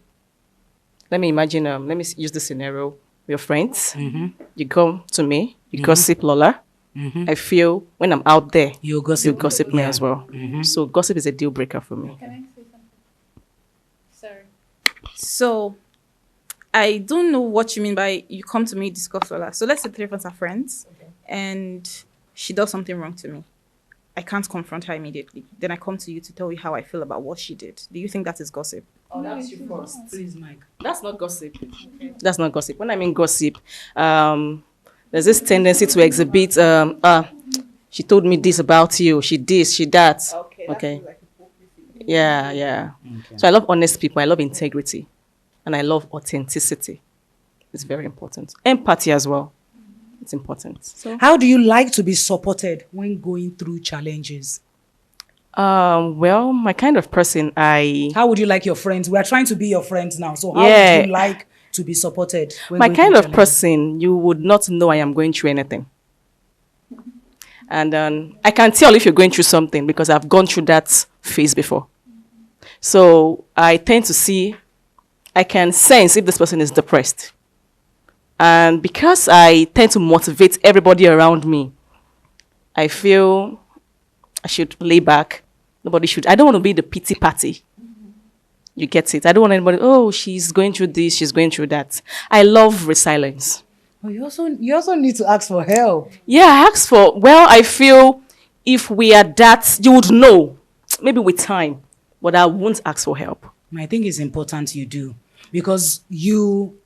let me use the scenario with your friends. Mm-hmm. You come to me, you gossip Lola. Mm-hmm. I feel when I'm out there, you gossip me as well. Mm-hmm. So gossip is a deal breaker for me. Can I say something? Sorry. So I don't know what you mean by you come to me, discuss Lola. So let's say 3 of us are friends, and she does something wrong to me. I can't confront her immediately. Then I come to you to tell you how I feel about what she did. Do you think that is gossip? Oh, that's you first. Please, Mike. That's not gossip. Okay. That's not gossip. When I mean gossip, there's this tendency to exhibit, she told me this about you, she this, she that. Okay. Yeah. Okay. So I love honest people. I love integrity. And I love authenticity. It's very important. Empathy as well. It's important. So, how do you like to be supported when going through challenges? Well, my kind of person, How would you like your friends? We are trying to be your friends now. So how would you like to be supported? My kind of person, you would not know I am going through anything. And I can tell if you're going through something because I've gone through that phase before. So I tend to see, I can sense if this person is depressed. And because I tend to motivate everybody around me, I feel I should lay back. Nobody should. I don't want to be the pity party. You get it? I don't want anybody, oh, she's going through this, she's going through that. I love resilience. Oh, you also need to ask for help. Yeah, I ask for, well, I feel if we are that, you would know, maybe with time, but I won't ask for help. I think it's important you do, because you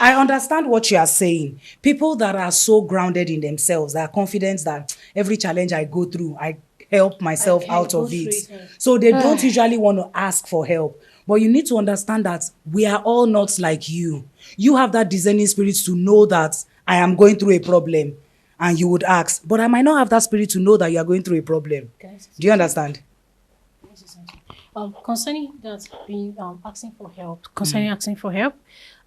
I understand what you are saying. People that are so grounded in themselves, that are confident that every challenge I go through, I help myself can out go of through it. it. So they don't usually want to ask for help. But you need to understand that we are all not like you. You have that discerning spirit to know that I am going through a problem and you would ask. But I might not have that spirit to know that you are going through a problem. Can I say Do you understand? something? Concerning that being asking for help, concerning asking for help,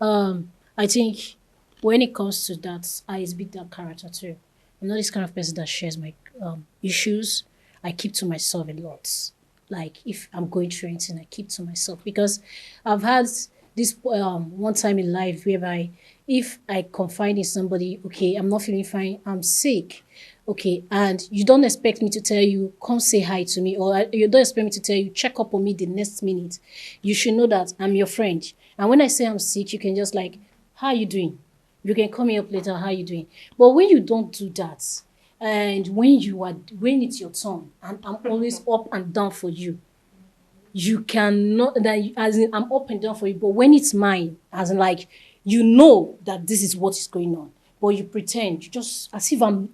I think when it comes to that, I exhibit that character too. I'm not this kind of person that shares my issues. I keep to myself a lot. Like if I'm going through anything, I keep to myself because I've had this one time in life whereby if I confide in somebody, okay, I'm not feeling fine, I'm sick, okay, and you don't expect me to tell you, come say hi to me, or you don't expect me to tell you, check up on me the next minute. You should know that I'm your friend. And when I say I'm sick, you can just like, how are you doing? You can call me up later, how are you doing? But when you don't do that, and when it's your turn, and I'm always up and down for you, you cannot as in I'm up and down for you, but when it's mine, as in like you know that this is what is going on, but you pretend, you just as if I'm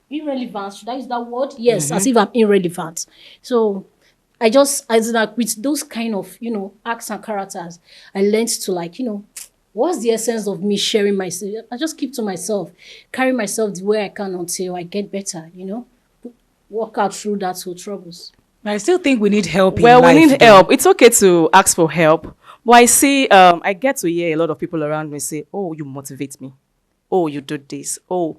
irrelevant. Should I use that word? Yes, as if I'm irrelevant. So as in like with those kind of acts and characters, I learned to like what's the essence of me sharing myself? I just keep to myself, carry myself the way I can until I get better. Walk out through that whole troubles. I still think we need help in Well, we life, need though. help. It's okay to ask for help. But I see, I get to hear a lot of people around me say, oh, you motivate me. Oh, you do this. Oh,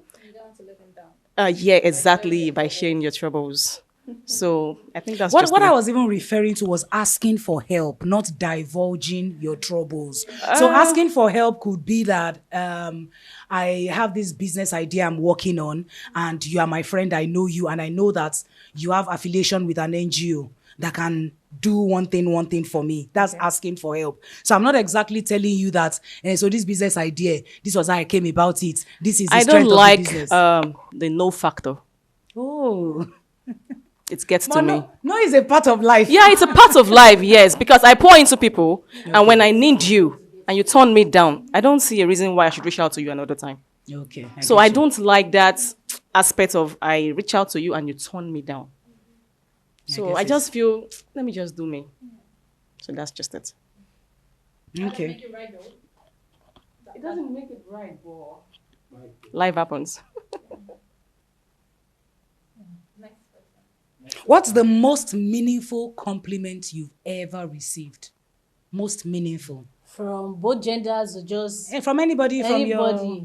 yeah, exactly, by sharing your troubles. So I think that's just What me. I was even referring to was asking for help, not divulging your troubles. So asking for help could be that I have this business idea I'm working on, and you are my friend. I know you, and I know that you have affiliation with an NGO that can do one thing for me. That's asking for help. So I'm not exactly telling you that. So this business idea, this was how I came about it. This is the I don't strength of the like business. the no factor. Oh, It gets to but me. no is a part of life. Yeah, it's a part of life, yes, because I pour into people, and when I need you and you turn me down, I don't see a reason why I should reach out to you another time. Okay. So I don't like that aspect of I reach out to you and you turn me down. So guess I just feel, let me just do me. So that's just it. Okay. It doesn't make it right, but life happens. What's the most meaningful compliment you've ever received? Most meaningful. From both genders or just From anybody, Anybody.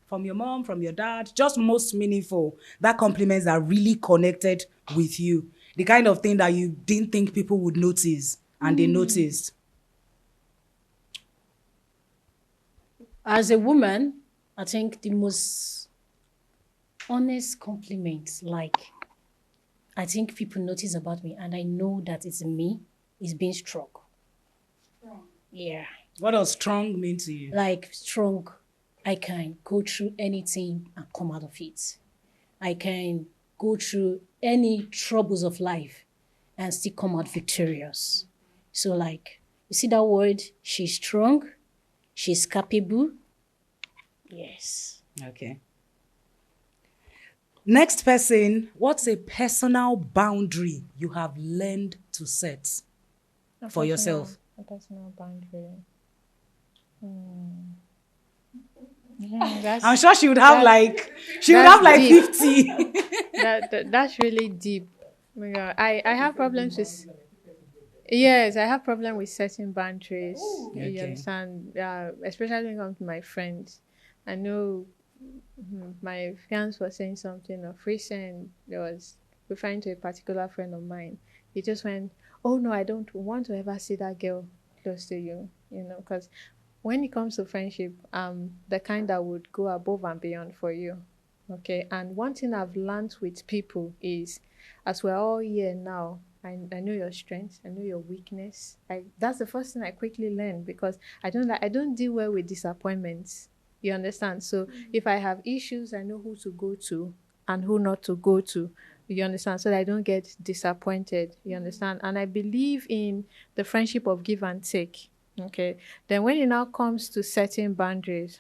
from your mom, from your dad, just most meaningful. That compliments are really connected with you. The kind of thing that you didn't think people would notice, and they noticed. as a woman, I think the most honest compliment, like I think people notice about me, and I know that it's me, is being strong. Yeah, What does strong mean to you? like strong. I can go through anything and come out of it. I can go through any troubles of life and still come out victorious. So, like, you see that word? She's strong. She's capable. Yes. Okay. Next person, what's a personal boundary you have learned to set for yourself? A personal boundary. I'm sure she would have that's- like that's deep. 50. That's really deep. Oh my God. I have problems with. Yes, I have problem with setting boundaries. You Okay. understand? Especially when it comes to my friends. I know my fiance was saying something of recent. There was referring to a particular friend of mine. He just went, "Oh no, I don't want to ever see that girl close to you." You know, because when it comes to friendship, the kind that would go above and beyond for you. Okay, and one thing I've learned with people is, as we're all here now, I know your strengths, I know your weakness. That's the first thing I quickly learned because I don't deal well with disappointments. You understand? So if I have issues, I know who to go to and who not to go to. You understand? So that I don't get disappointed. You understand? And I believe in the friendship of give and take. Okay. Then when it now comes to setting boundaries,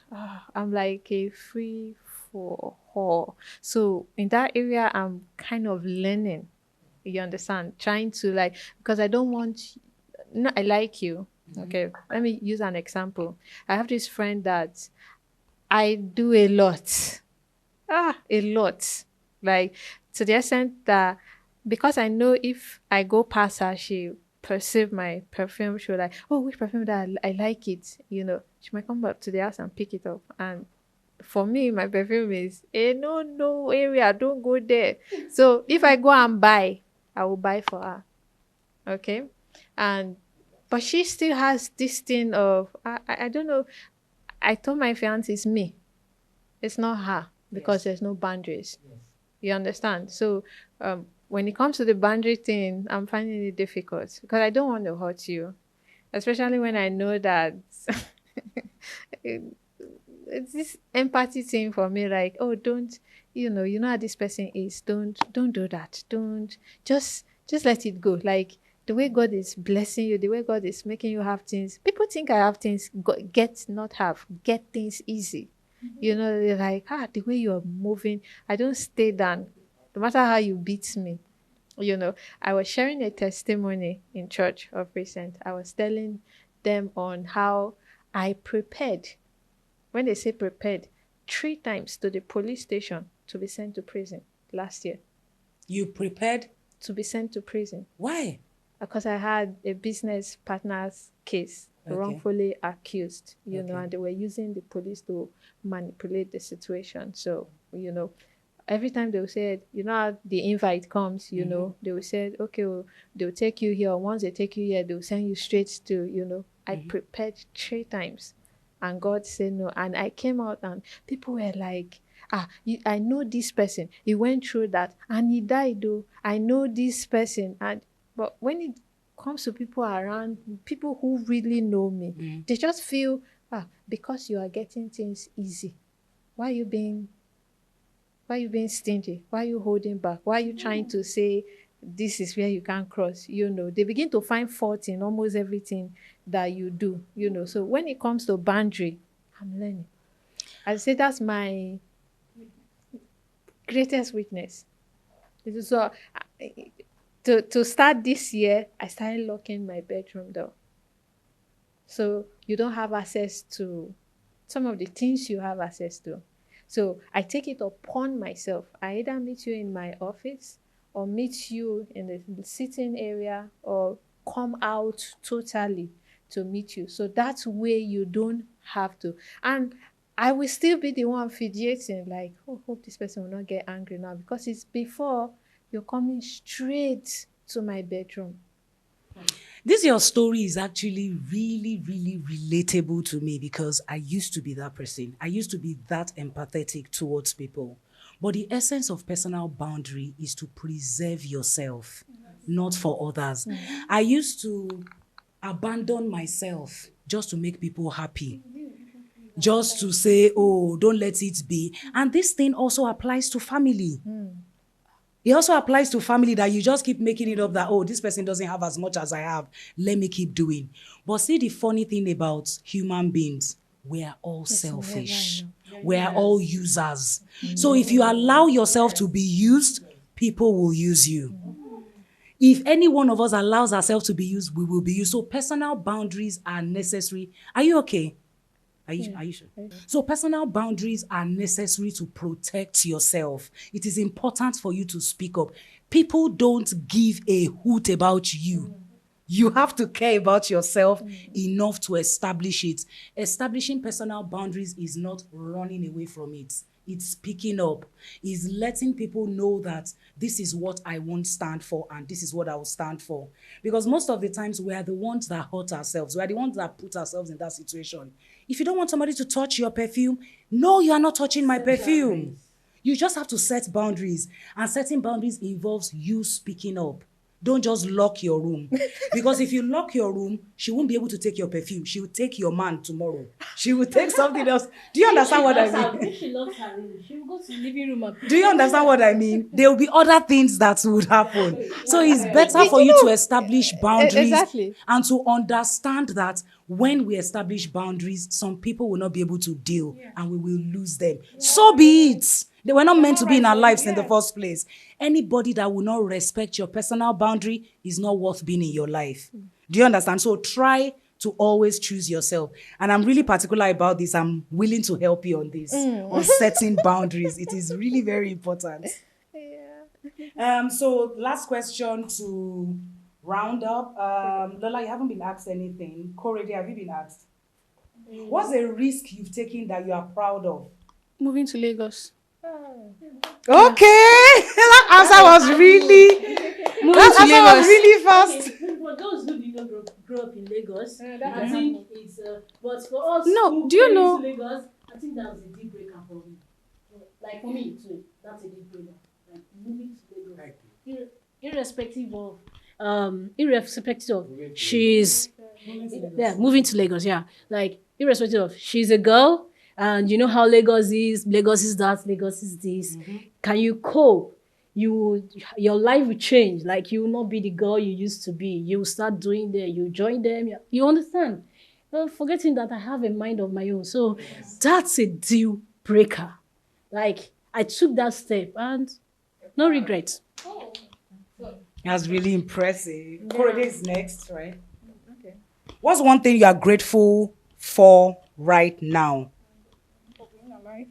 I'm like a free for all. So in that area, I'm kind of learning. You understand? Trying to like, because I don't want, no, I like you. Okay. Let me use an example. I have this friend that I do a lot. A lot. Like to the extent that because I know if I go past her, she perceive my perfume, she'll like, oh, which perfume that I like it, She might come back to the house and pick it up. And for me, my perfume is no area, don't go there. So if I go and buy, I will buy for her. Okay. And but she still has this thing of I don't know. I told my fiance it's me. It's not her because there's no boundaries. You understand? So when it comes to the boundary thing, I'm finding it difficult because I don't want to hurt you, especially when I know that it's this empathy thing for me. Like, oh, don't you know how this person is. Don't do that. Don't just let it go. Like the way God is blessing you, the way God is making you have things. People think I have things. Get things easy. They're like, the way you're moving, I don't stay down. No matter how you beat me. I was sharing a testimony in church of recent. I was telling them on how I prepared. When they say prepared, 3 times to the police station to be sent to prison last year. You prepared? To be sent to prison. Why? Because I had a business partner's case. Wrongfully accused, and they were using the police to manipulate the situation. So, every time they will say, how the invite comes, they will say, okay, well, they'll take you here. Once they take you here, they'll send you straight to, I prepared 3 times and God said no. And I came out and people were like, I know this person. He went through that and he died though. I know this person. But when it comes to people around, people who really know me, they just feel, because you are getting things easy, why are you being stingy? Why are you holding back? Why are you trying to say this is where you can't cross? They begin to find fault in almost everything that you do, So when it comes to boundary, I'm learning. I say that's my greatest weakness. So to start this year, I started locking my bedroom door. So you don't have access to some of the things you have access to. So I take it upon myself. I either meet you in my office or meet you in the sitting area or come out totally to meet you. So that way you don't have to. And I will still be the one fidgeting like, hope this person will not get angry now because it's before you're coming straight to my bedroom. This your story is actually really, really relatable to me because I used to be that person. I used to be that empathetic towards people. But the essence of personal boundary is to preserve yourself, not for others. I used to abandon myself just to make people happy. Just to say, oh, don't let it be. And this thing also applies to family. It also applies to family that you just keep making it up that, oh, this person doesn't have as much as I have. Let me keep doing. But see the funny thing about human beings, we are all selfish. We are all users. So if you allow yourself to be used, people will use you. If any one of us allows ourselves to be used, we will be used. So personal boundaries are necessary. Are you okay? Are you sure? So personal boundaries are necessary to protect yourself. It is important for you to speak up. People don't give a hoot about you. You have to care about yourself enough to establish it. Establishing personal boundaries is not running away from it. It's speaking up. It's letting people know that this is what I won't stand for and this is what I will stand for. Because most of the times we are the ones that hurt ourselves. We are the ones that put ourselves in that situation. If you don't want somebody to touch your perfume, no, you are not touching my perfume. You just have to set boundaries. And setting boundaries involves you speaking up. Don't just lock your room. Because if you lock your room, she won't be able to take your perfume. She will take your man tomorrow. She will take something else. Do you understand what I mean? If she locks her room, she will go to the living room and Do you understand what I mean? There will be other things that would happen. So it's better for you to establish boundaries Exactly. and to understand that when we establish boundaries, some people will not be able to deal and we will lose them. So be it. They were not meant to be in our lives in the first place. Anybody that will not respect your personal boundary is not worth being in your life. Do you understand? So try to always choose yourself. And I'm really particular about this. I'm willing to help you on this, on setting boundaries. It is really very important. So last question to round up. Lola, you haven't been asked anything. Korede, have you been asked? What's a risk you've taken that you are proud of? Moving to Lagos. Okay, that answer was really, really fast. Okay, for those who did not grow up in Lagos, I think it's. But for us, No, who do you came know- into Lagos, I think that was a deal breaker for me. Like for me too, that's a deal breaker. Like moving to Lagos, irrespective of she's moving to Lagos. Yeah, like irrespective of she's a girl. And you know how Lagos is that, Lagos is this. Can you cope? Your life will change. Like you will not be the girl you used to be. You will start doing there. You join them. You understand? Forgetting that I have a mind of my own. So that's a deal breaker. Like I took that step and no regrets. That's really impressive. Korede is next, right? Okay. What's one thing you are grateful for right now? For being alive.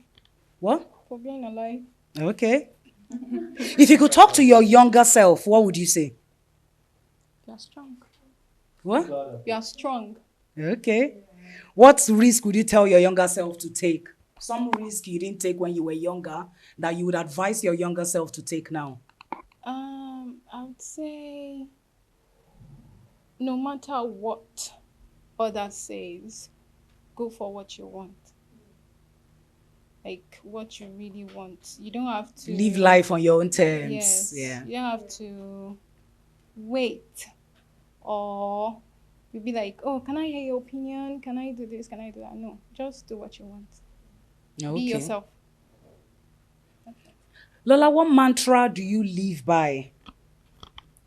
What? For being alive. Okay. If you could talk to your younger self, what would you say? You are strong. What? You are strong. Okay. What risk would you tell your younger self to take? Some risk you didn't take when you were younger that you would advise your younger self to take now. I would say no matter what others says, go for what you want. Like what you really want. You don't have to Live life on your own terms. Yes. Yeah. You don't have to wait or you'll be like, oh, can I hear your opinion? Can I do this? Can I do that? No. Just do what you want. Okay. Be yourself. Lola, what mantra do you live by?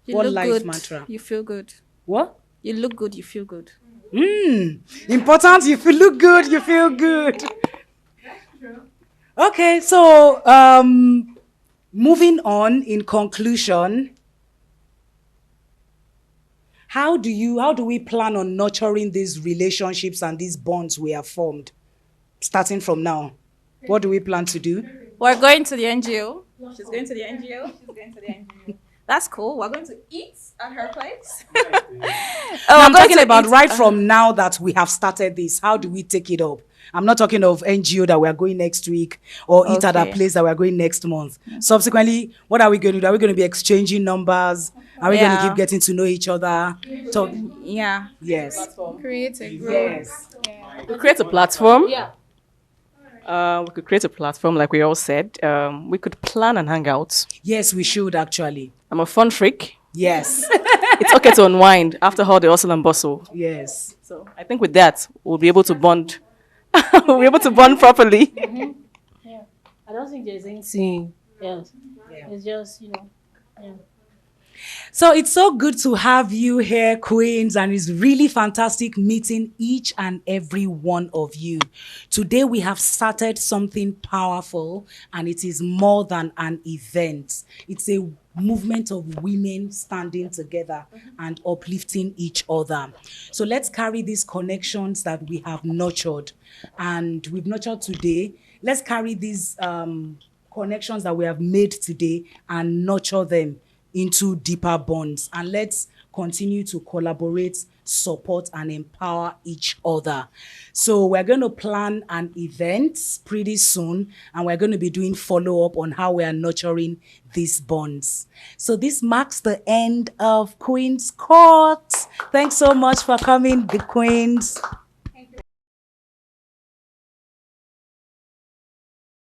You What look life good. mantra? You feel good. What? You look good. You feel good. Important. If you look good, you feel good. Okay, so moving on, in conclusion, how do we plan on nurturing these relationships and these bonds we have formed? Starting from now, what do we plan to do? We're going to the NGO. She's going to the NGO. She's going to the NGO. That's cool. We're going to eat at her place. I'm talking about right from now that we have started this. How do we take it up? I'm not talking of NGO that we are going next week or eat at a place that we are going next month. Subsequently, what are we going to do? Are we going to be exchanging numbers? Are we going to keep getting to know each other? Yeah. Yes. Create a group. Yes. Yeah. We create a platform. Yeah. We could create a platform, like we all said. We could plan and hang out. Yes, we should actually. I'm a fun freak. Yes. It's okay to unwind after all the hustle and bustle. Yes. So I think with that, we'll be able to bond. We'll be able to bond properly. Yeah. I don't think there's anything else. Yeah. It's just, yeah. So it's so good to have you here, Queens, and it's really fantastic meeting each and every one of you. Today we have started something powerful, and it is more than an event. It's a movement of women standing together and uplifting each other. So let's carry these connections that we have nurtured and we've nurtured today. Let's carry these connections that we have made today and nurture them into deeper bonds, and let's continue to collaborate, support, and empower each other. So we're going to plan an event pretty soon, and we're going to be doing follow-up on how we are nurturing these bonds. So this marks the end of Queen's Court. Thanks so much for coming, the Queens.